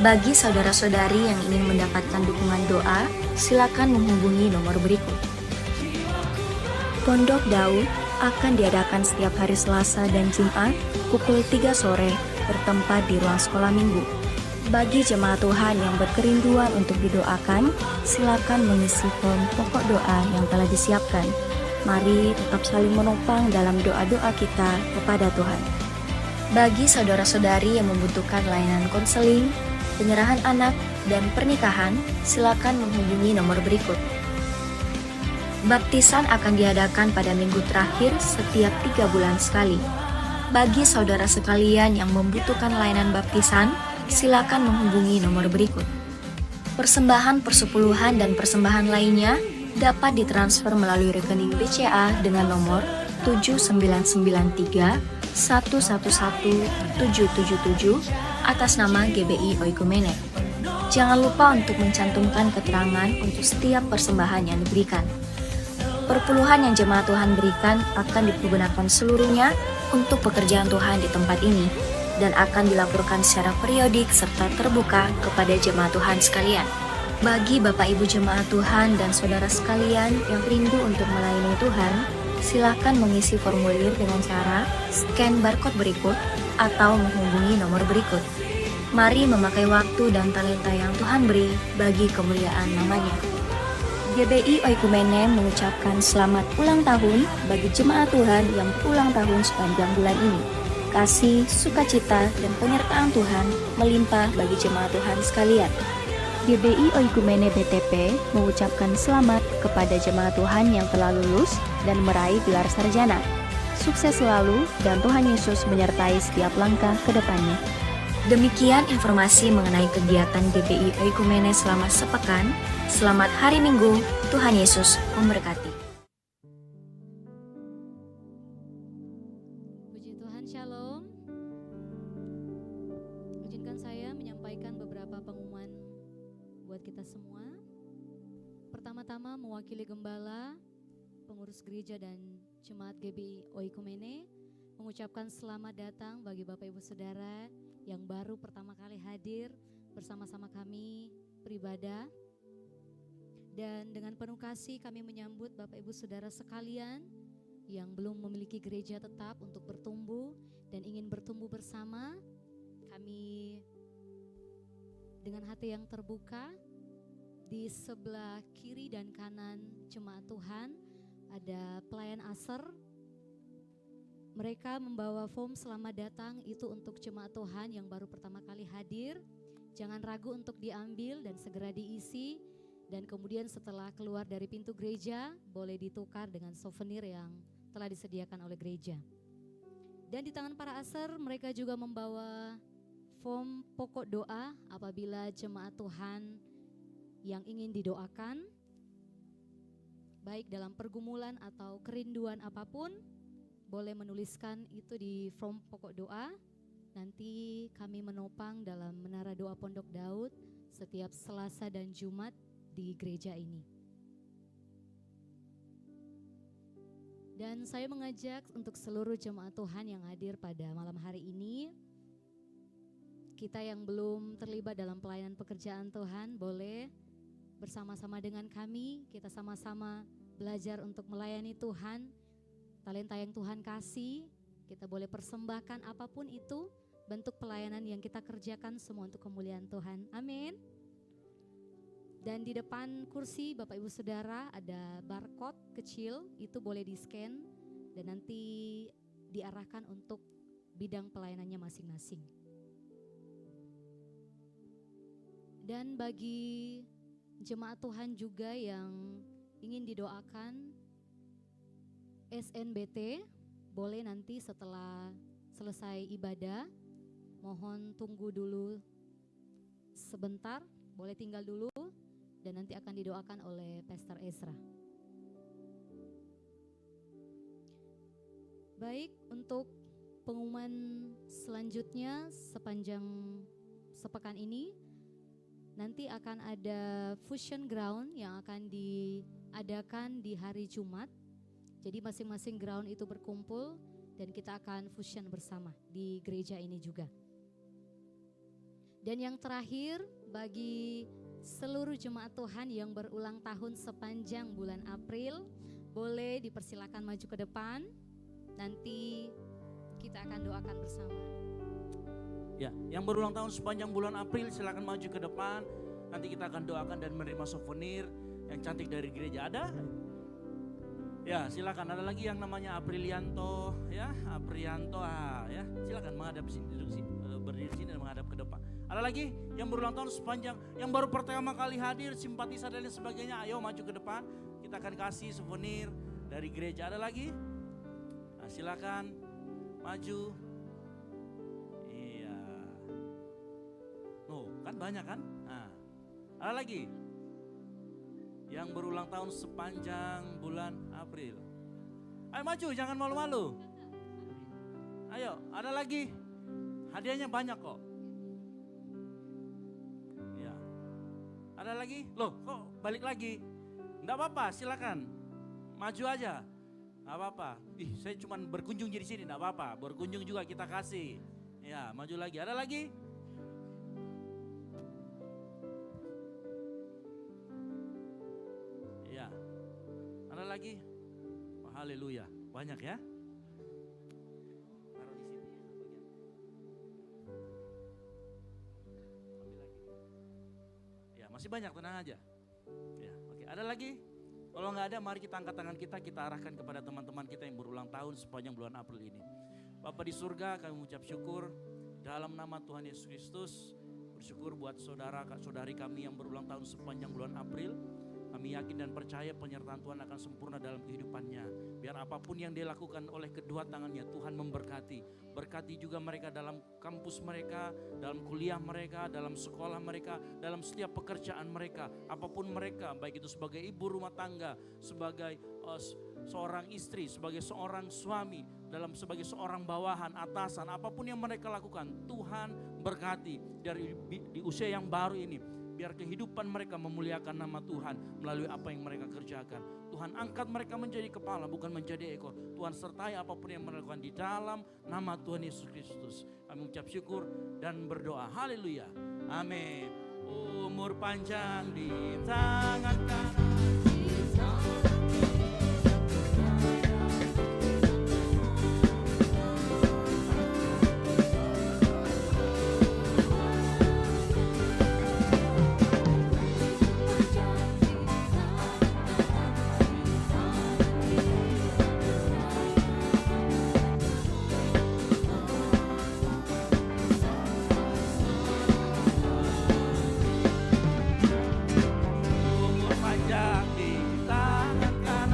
Bagi saudara-saudari yang ingin mendapatkan dukungan doa, silakan menghubungi nomor berikut. Pondok Daud akan diadakan setiap hari Selasa dan Jumat pukul 3 sore bertempat di ruang sekolah minggu. Bagi jemaat Tuhan yang berkerinduan untuk didoakan, silakan mengisi form pokok doa yang telah disiapkan. Mari tetap saling menopang dalam doa-doa kita kepada Tuhan. Bagi saudara-saudari yang membutuhkan layanan konseling, penyerahan anak, dan pernikahan, silakan menghubungi nomor berikut. Baptisan akan diadakan pada minggu terakhir setiap 3 bulan sekali. Bagi saudara sekalian yang membutuhkan layanan baptisan, silakan menghubungi nomor berikut. Persembahan persepuluhan dan persembahan lainnya dapat ditransfer melalui rekening BCA dengan nomor 7993 111 777 atas nama GBI Oikumene. Jangan lupa untuk mencantumkan keterangan untuk setiap persembahan yang diberikan. Perpuluhan yang jemaat Tuhan berikan akan dipergunakan seluruhnya untuk pekerjaan Tuhan di tempat ini dan akan dilaporkan secara periodik serta terbuka kepada jemaat Tuhan sekalian. Bagi Bapak Ibu jemaat Tuhan dan saudara sekalian yang rindu untuk melayani Tuhan, silakan mengisi formulir dengan cara scan barcode berikut atau menghubungi nomor berikut. Mari memakai waktu dan talenta yang Tuhan beri bagi kemuliaan namanya. GBI Oikumene mengucapkan selamat ulang tahun bagi jemaat Tuhan yang berulang tahun sepanjang bulan ini. Kasih, sukacita, dan penyertaan Tuhan melimpah bagi jemaat Tuhan sekalian. GBI Oikumene BTP mengucapkan selamat kepada jemaat Tuhan yang telah lulus dan meraih gelar sarjana. Sukses selalu dan Tuhan Yesus menyertai setiap langkah ke depannya. Demikian informasi mengenai kegiatan GBI Oikumene selama sepekan. Selamat hari Minggu, Tuhan Yesus memberkati. Puji Tuhan, Shalom. Izinkan saya menyampaikan beberapa pengumuman buat kita semua. Pertama-tama mewakili gembala, pengurus gereja dan jemaat GBI Oikumene mengucapkan selamat datang bagi Bapak Ibu Saudara yang baru pertama kali hadir bersama-sama kami beribadah. Dan dengan penuh kasih kami menyambut Bapak Ibu Saudara sekalian yang belum memiliki gereja tetap untuk bertumbuh dan ingin bertumbuh bersama. Kami dengan hati yang terbuka, di sebelah kiri dan kanan jemaat Tuhan ada pelayan asar. Mereka membawa form selamat datang itu untuk jemaat Tuhan yang baru pertama kali hadir. Jangan ragu untuk diambil dan segera diisi. Dan kemudian setelah keluar dari pintu gereja, boleh ditukar dengan souvenir yang telah disediakan oleh gereja. Dan di tangan para asar, mereka juga membawa form pokok doa apabila jemaat Tuhan yang ingin didoakan, baik dalam pergumulan atau kerinduan apapun, boleh menuliskan itu di form pokok doa. Nanti kami menopang dalam Menara Doa Pondok Daud setiap Selasa dan Jumat di gereja ini. Dan saya mengajak untuk seluruh jemaat Tuhan yang hadir pada malam hari ini, kita yang belum terlibat dalam pelayanan pekerjaan Tuhan, boleh bersama-sama dengan kami, kita sama-sama belajar untuk melayani Tuhan. Talenta yang Tuhan kasih, kita boleh persembahkan apapun itu, bentuk pelayanan yang kita kerjakan semua untuk kemuliaan Tuhan. Amin. Dan di depan kursi Bapak Ibu Saudara ada barcode kecil, itu boleh di-scan dan nanti diarahkan untuk bidang pelayanannya masing-masing. Dan bagi jemaat Tuhan juga yang ingin didoakan SNBT, boleh nanti setelah selesai ibadah, mohon tunggu dulu sebentar, boleh tinggal dulu dan nanti akan didoakan oleh Pastor Ezra. Baik, untuk pengumuman selanjutnya sepanjang sepekan ini, nanti akan ada Fusion Ground yang akan diadakan di hari Jumat. Jadi masing-masing ground itu berkumpul dan kita akan fusion bersama di gereja ini juga. Dan yang terakhir, bagi seluruh jemaat Tuhan yang berulang tahun sepanjang bulan April, boleh dipersilakan maju ke depan. Nanti kita akan doakan bersama. Ya, yang berulang tahun sepanjang bulan April silakan maju ke depan. Nanti kita akan doakan dan menerima souvenir yang cantik dari gereja. Ada? Ya, silakan. Ada lagi yang namanya Aprilianto, ya, Aprianto, ya. Silakan menghadap sini, duduk sini, berdiri sini dan menghadap ke depan. Ada lagi yang berulang tahun sepanjang, yang baru pertama kali hadir, simpatisan dan lain sebagainya. Ayo maju ke depan, kita akan kasih souvenir dari gereja. Ada lagi? Nah, silakan maju. Iya. Oh, kan banyak kan? Nah, ada lagi yang berulang tahun sepanjang bulan April. Ayo maju, jangan malu-malu. Ayo, ada lagi. Hadiahnya banyak kok. Ya. Ada lagi? Loh, kok balik lagi? Enggak apa-apa, silakan. Maju aja. Enggak apa-apa. Ih, saya cuma berkunjung di sini, enggak apa-apa. Berkunjung juga kita kasih. Ya, maju lagi. Ada lagi? Ya. Ada lagi? Oh, haleluya. Banyak ya? Taruh di sini bagian. Ambil lagi. Ya, masih banyak, tenang aja. Ya, oke. Ada lagi? Kalau nggak ada, mari kita angkat tangan kita arahkan kepada teman-teman kita yang berulang tahun sepanjang bulan April ini. Bapa di surga, kami mengucap syukur dalam nama Tuhan Yesus Kristus. Bersyukur buat saudara-saudari kami yang berulang tahun sepanjang bulan April. Kami yakin dan percaya penyertaan Tuhan akan sempurna dalam kehidupannya. Biar apapun yang dia lakukan oleh kedua tangannya, Tuhan memberkati. Berkati juga mereka dalam kampus mereka, dalam kuliah mereka, dalam sekolah mereka, dalam setiap pekerjaan mereka. Apapun mereka, baik itu sebagai ibu rumah tangga, sebagai seorang istri, sebagai seorang suami, sebagai seorang bawahan, atasan, apapun yang mereka lakukan, Tuhan berkati di usia yang baru ini. Biar kehidupan mereka memuliakan nama Tuhan melalui apa yang mereka kerjakan. Tuhan angkat mereka menjadi kepala, bukan menjadi ekor. Tuhan sertai apapun yang mereka lakukan di dalam nama Tuhan Yesus Kristus. Kami mengucap syukur dan berdoa. Haleluya. Amin. Umur panjang di tangan kanan. Umur panjang di tangan kanan.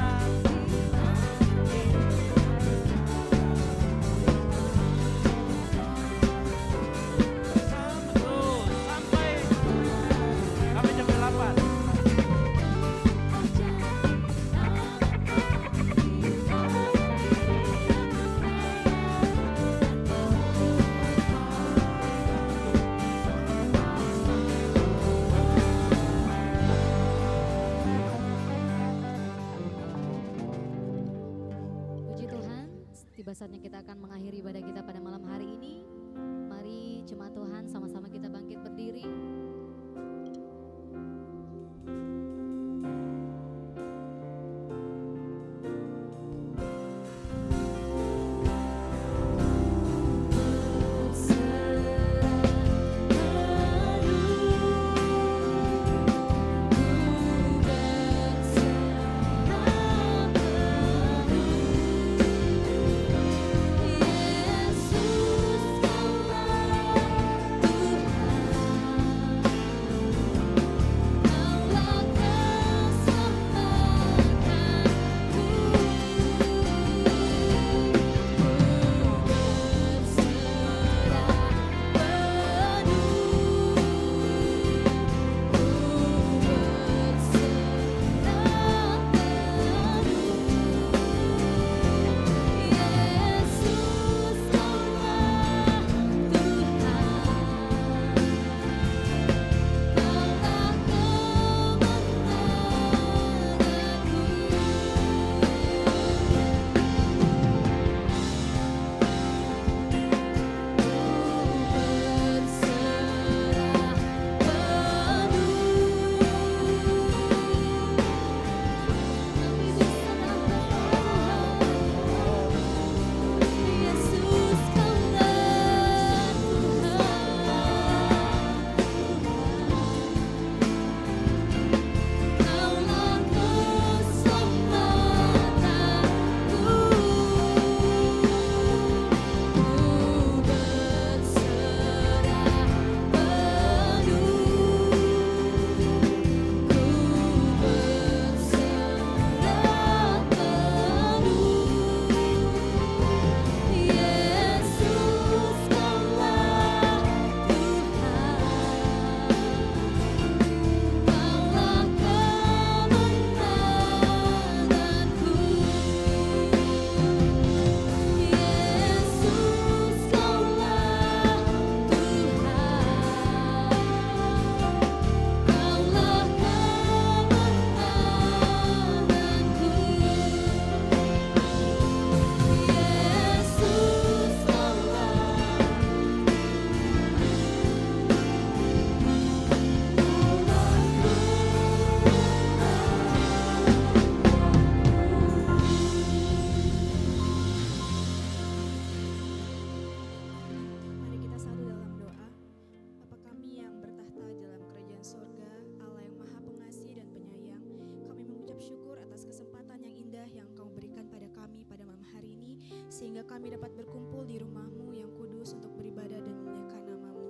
sehingga kami dapat berkumpul di rumah-Mu yang kudus untuk beribadah dan memuliakan nama-Mu.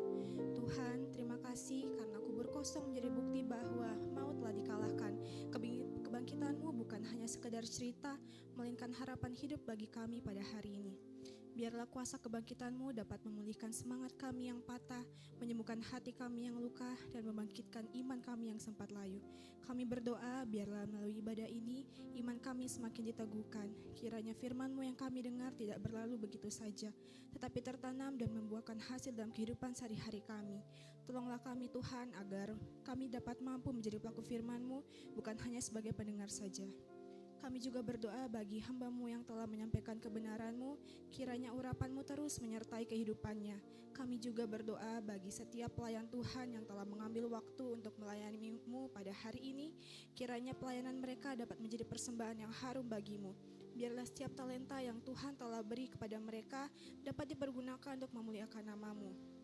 Tuhan, terima kasih karena kubur kosong menjadi bukti bahwa maut telah dikalahkan. Kebangkitan-Mu bukan hanya sekedar cerita, melainkan harapan hidup bagi kami pada hari ini. Biarlah kuasa kebangkitan-Mu dapat memulihkan semangat kami yang patah, menyembuhkan hati kami yang luka, dan membangkitkan iman kami yang sempat layu. Kami berdoa, biarlah melalui ibadah ini, iman kami semakin diteguhkan. Kiranya firman-Mu yang kami dengar tidak berlalu begitu saja, tetapi tertanam dan membuahkan hasil dalam kehidupan sehari-hari kami. Tolonglah kami Tuhan, agar kami dapat mampu menjadi pelaku firman-Mu, bukan hanya sebagai pendengar saja. Kami juga berdoa bagi hamba-Mu yang telah menyampaikan kebenaran-Mu, kiranya urapan-Mu terus menyertai kehidupannya. Kami juga berdoa bagi setiap pelayan Tuhan yang telah mengambil waktu untuk melayani-Mu pada hari ini, kiranya pelayanan mereka dapat menjadi persembahan yang harum bagi-Mu. Biarlah setiap talenta yang Tuhan telah beri kepada mereka dapat dipergunakan untuk memuliakan nama-Mu.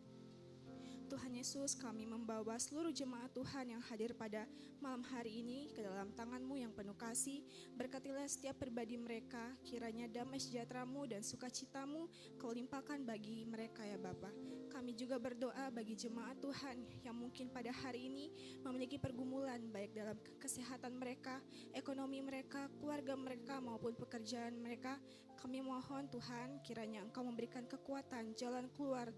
Tuhan Yesus, kami membawa seluruh jemaat Tuhan yang hadir pada malam hari ini ke dalam tangan-Mu yang penuh kasih. Berkatilah setiap pribadi mereka, kiranya damai sejahtera-Mu dan sukacita-Mu Kau limpahkan bagi mereka ya Bapa. Kami juga berdoa bagi jemaat Tuhan yang mungkin pada hari ini memiliki pergumulan baik dalam kesehatan mereka, ekonomi mereka, keluarga mereka maupun pekerjaan mereka. Kami mohon Tuhan, kiranya Engkau memberikan kekuatan, jalan keluar,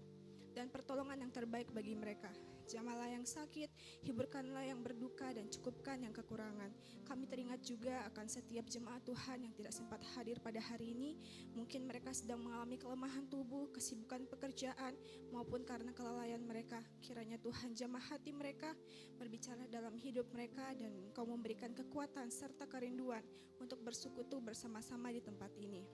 dan pertolongan yang terbaik bagi mereka. Jamahlah yang sakit, hiburkanlah yang berduka, dan cukupkan yang kekurangan. Kami teringat juga akan setiap jemaat Tuhan yang tidak sempat hadir pada hari ini. Mungkin mereka sedang mengalami kelemahan tubuh, kesibukan pekerjaan, maupun karena kelalaian mereka. Kiranya Tuhan jamah hati mereka, berbicara dalam hidup mereka, dan Engkau memberikan kekuatan serta kerinduan untuk bersekutu bersama-sama di tempat ini.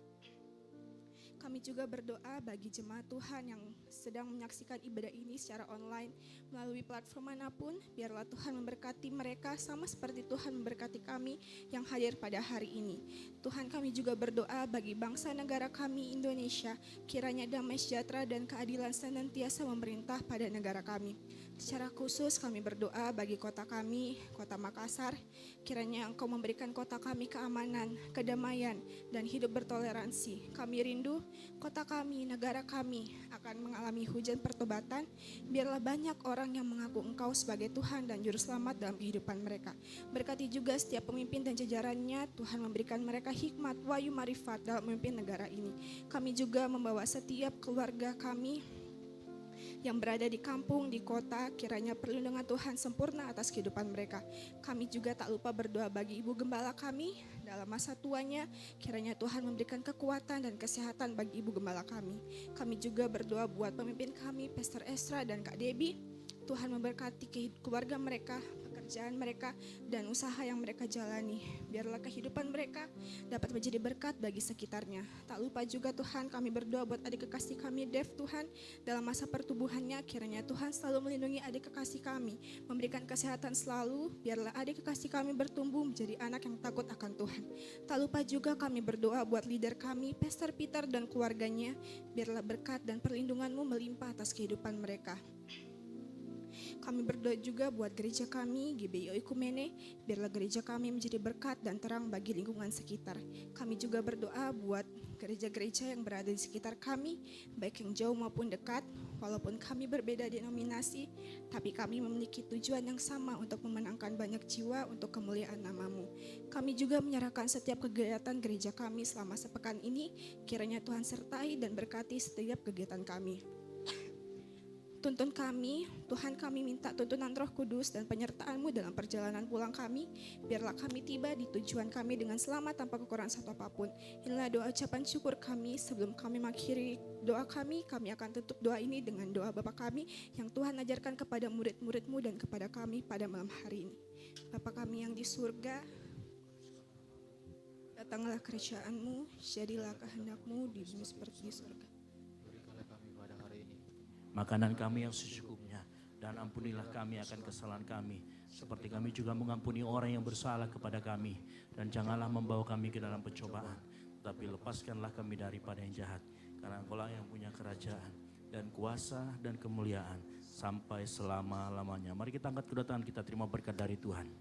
Kami juga berdoa bagi jemaat Tuhan yang sedang menyaksikan ibadah ini secara online melalui platform manapun. Biarlah Tuhan memberkati mereka sama seperti Tuhan memberkati kami yang hadir pada hari ini. Tuhan, kami juga berdoa bagi bangsa negara kami Indonesia. Kiranya damai sejahtera dan keadilan senantiasa memerintah pada negara kami. Secara khusus kami berdoa bagi kota kami, kota Makassar. Kiranya Engkau memberikan kota kami keamanan, kedamaian, dan hidup bertoleransi. Kami rindu kota kami, negara kami akan mengalami hujan pertobatan. Biarlah banyak orang yang mengaku Engkau sebagai Tuhan dan Juru Selamat dalam kehidupan mereka. Berkati juga setiap pemimpin dan jajarannya. Tuhan memberikan mereka hikmat, wahyu, marifat dalam memimpin negara ini. Kami juga membawa setiap keluarga kami yang berada di kampung, di kota, kiranya perlindungan Tuhan sempurna atas kehidupan mereka. Kami juga tak lupa berdoa bagi Ibu Gembala kami dalam masa tuanya, kiranya Tuhan memberikan kekuatan dan kesehatan bagi Ibu Gembala kami. Kami juga berdoa buat pemimpin kami, Pastor Esra dan Kak Debbie. Tuhan memberkati keluarga mereka, pekerjaan mereka, dan usaha yang mereka jalani. Biarlah kehidupan mereka dapat menjadi berkat bagi sekitarnya. Tak lupa juga Tuhan, kami berdoa buat adik kekasih kami Dev Tuhan, dalam masa pertumbuhannya, kiranya Tuhan selalu melindungi adik kekasih kami, memberikan kesehatan selalu. Biarlah adik kekasih kami bertumbuh menjadi anak yang takut akan Tuhan. Tak lupa juga kami berdoa buat leader kami, Pastor Peter dan keluarganya. Biarlah berkat dan perlindungan-Mu melimpah atas kehidupan mereka. Kami berdoa juga buat gereja kami, GBI Oikumene, biarlah gereja kami menjadi berkat dan terang bagi lingkungan sekitar. Kami juga berdoa buat gereja-gereja yang berada di sekitar kami, baik yang jauh maupun dekat. Walaupun kami berbeda denominasi, tapi kami memiliki tujuan yang sama untuk memenangkan banyak jiwa untuk kemuliaan nama-Mu. Kami juga menyerahkan setiap kegiatan gereja kami selama sepekan ini, kiranya Tuhan sertai dan berkati setiap kegiatan kami. Tuntun kami, Tuhan, kami minta tuntunan Roh Kudus dan penyertaan-Mu dalam perjalanan pulang kami. Biarlah kami tiba di tujuan kami dengan selamat tanpa kekurangan satu apapun. Inilah doa ucapan syukur kami. Sebelum kami mengakhiri doa kami akan tutup doa ini dengan doa Bapa kami yang Tuhan ajarkan kepada murid-murid-Mu dan kepada kami pada malam hari ini. Bapa kami yang di surga, datanglah kerajaan-Mu, jadilah kehendak-Mu di bumi seperti di surga. Makanan kami yang secukupnya, dan ampunilah kami akan kesalahan kami, seperti kami juga mengampuni orang yang bersalah kepada kami. Dan janganlah membawa kami ke dalam pencobaan, tetapi lepaskanlah kami daripada yang jahat. Karena Engkau-lah yang punya kerajaan, dan kuasa, dan kemuliaan, sampai selama-lamanya. Mari kita angkat kedua tangan kita, terima berkat dari Tuhan.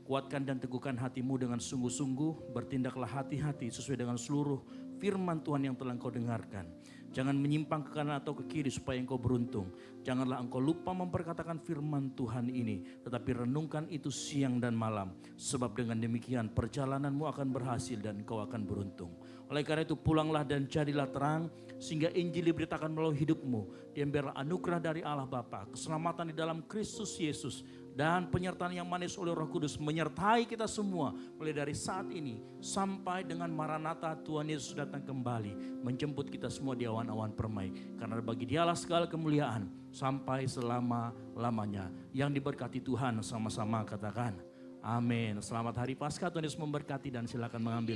Kuatkan dan teguhkan hatimu dengan sungguh-sungguh, bertindaklah hati-hati sesuai dengan seluruh firman Tuhan yang telah engkau dengarkan. Jangan menyimpang ke kanan atau ke kiri supaya engkau beruntung. Janganlah engkau lupa memperkatakan firman Tuhan ini, tetapi renungkan itu siang dan malam. Sebab dengan demikian perjalananmu akan berhasil dan engkau akan beruntung. Oleh karena itu pulanglah dan jadilah terang, sehingga Injil diberitakan melalui hidupmu. Diambillah anugerah dari Allah Bapa, keselamatan di dalam Kristus Yesus, dan penyertaan yang manis oleh Roh Kudus menyertai kita semua mulai dari saat ini sampai dengan Maranatha Tuhan Yesus datang kembali menjemput kita semua di awan-awan permai. Karena bagi Dialah segala kemuliaan sampai selama-lamanya. Yang diberkati Tuhan sama-sama katakan amin. Selamat hari Paskah, Tuhan Yesus memberkati, dan silakan mengambil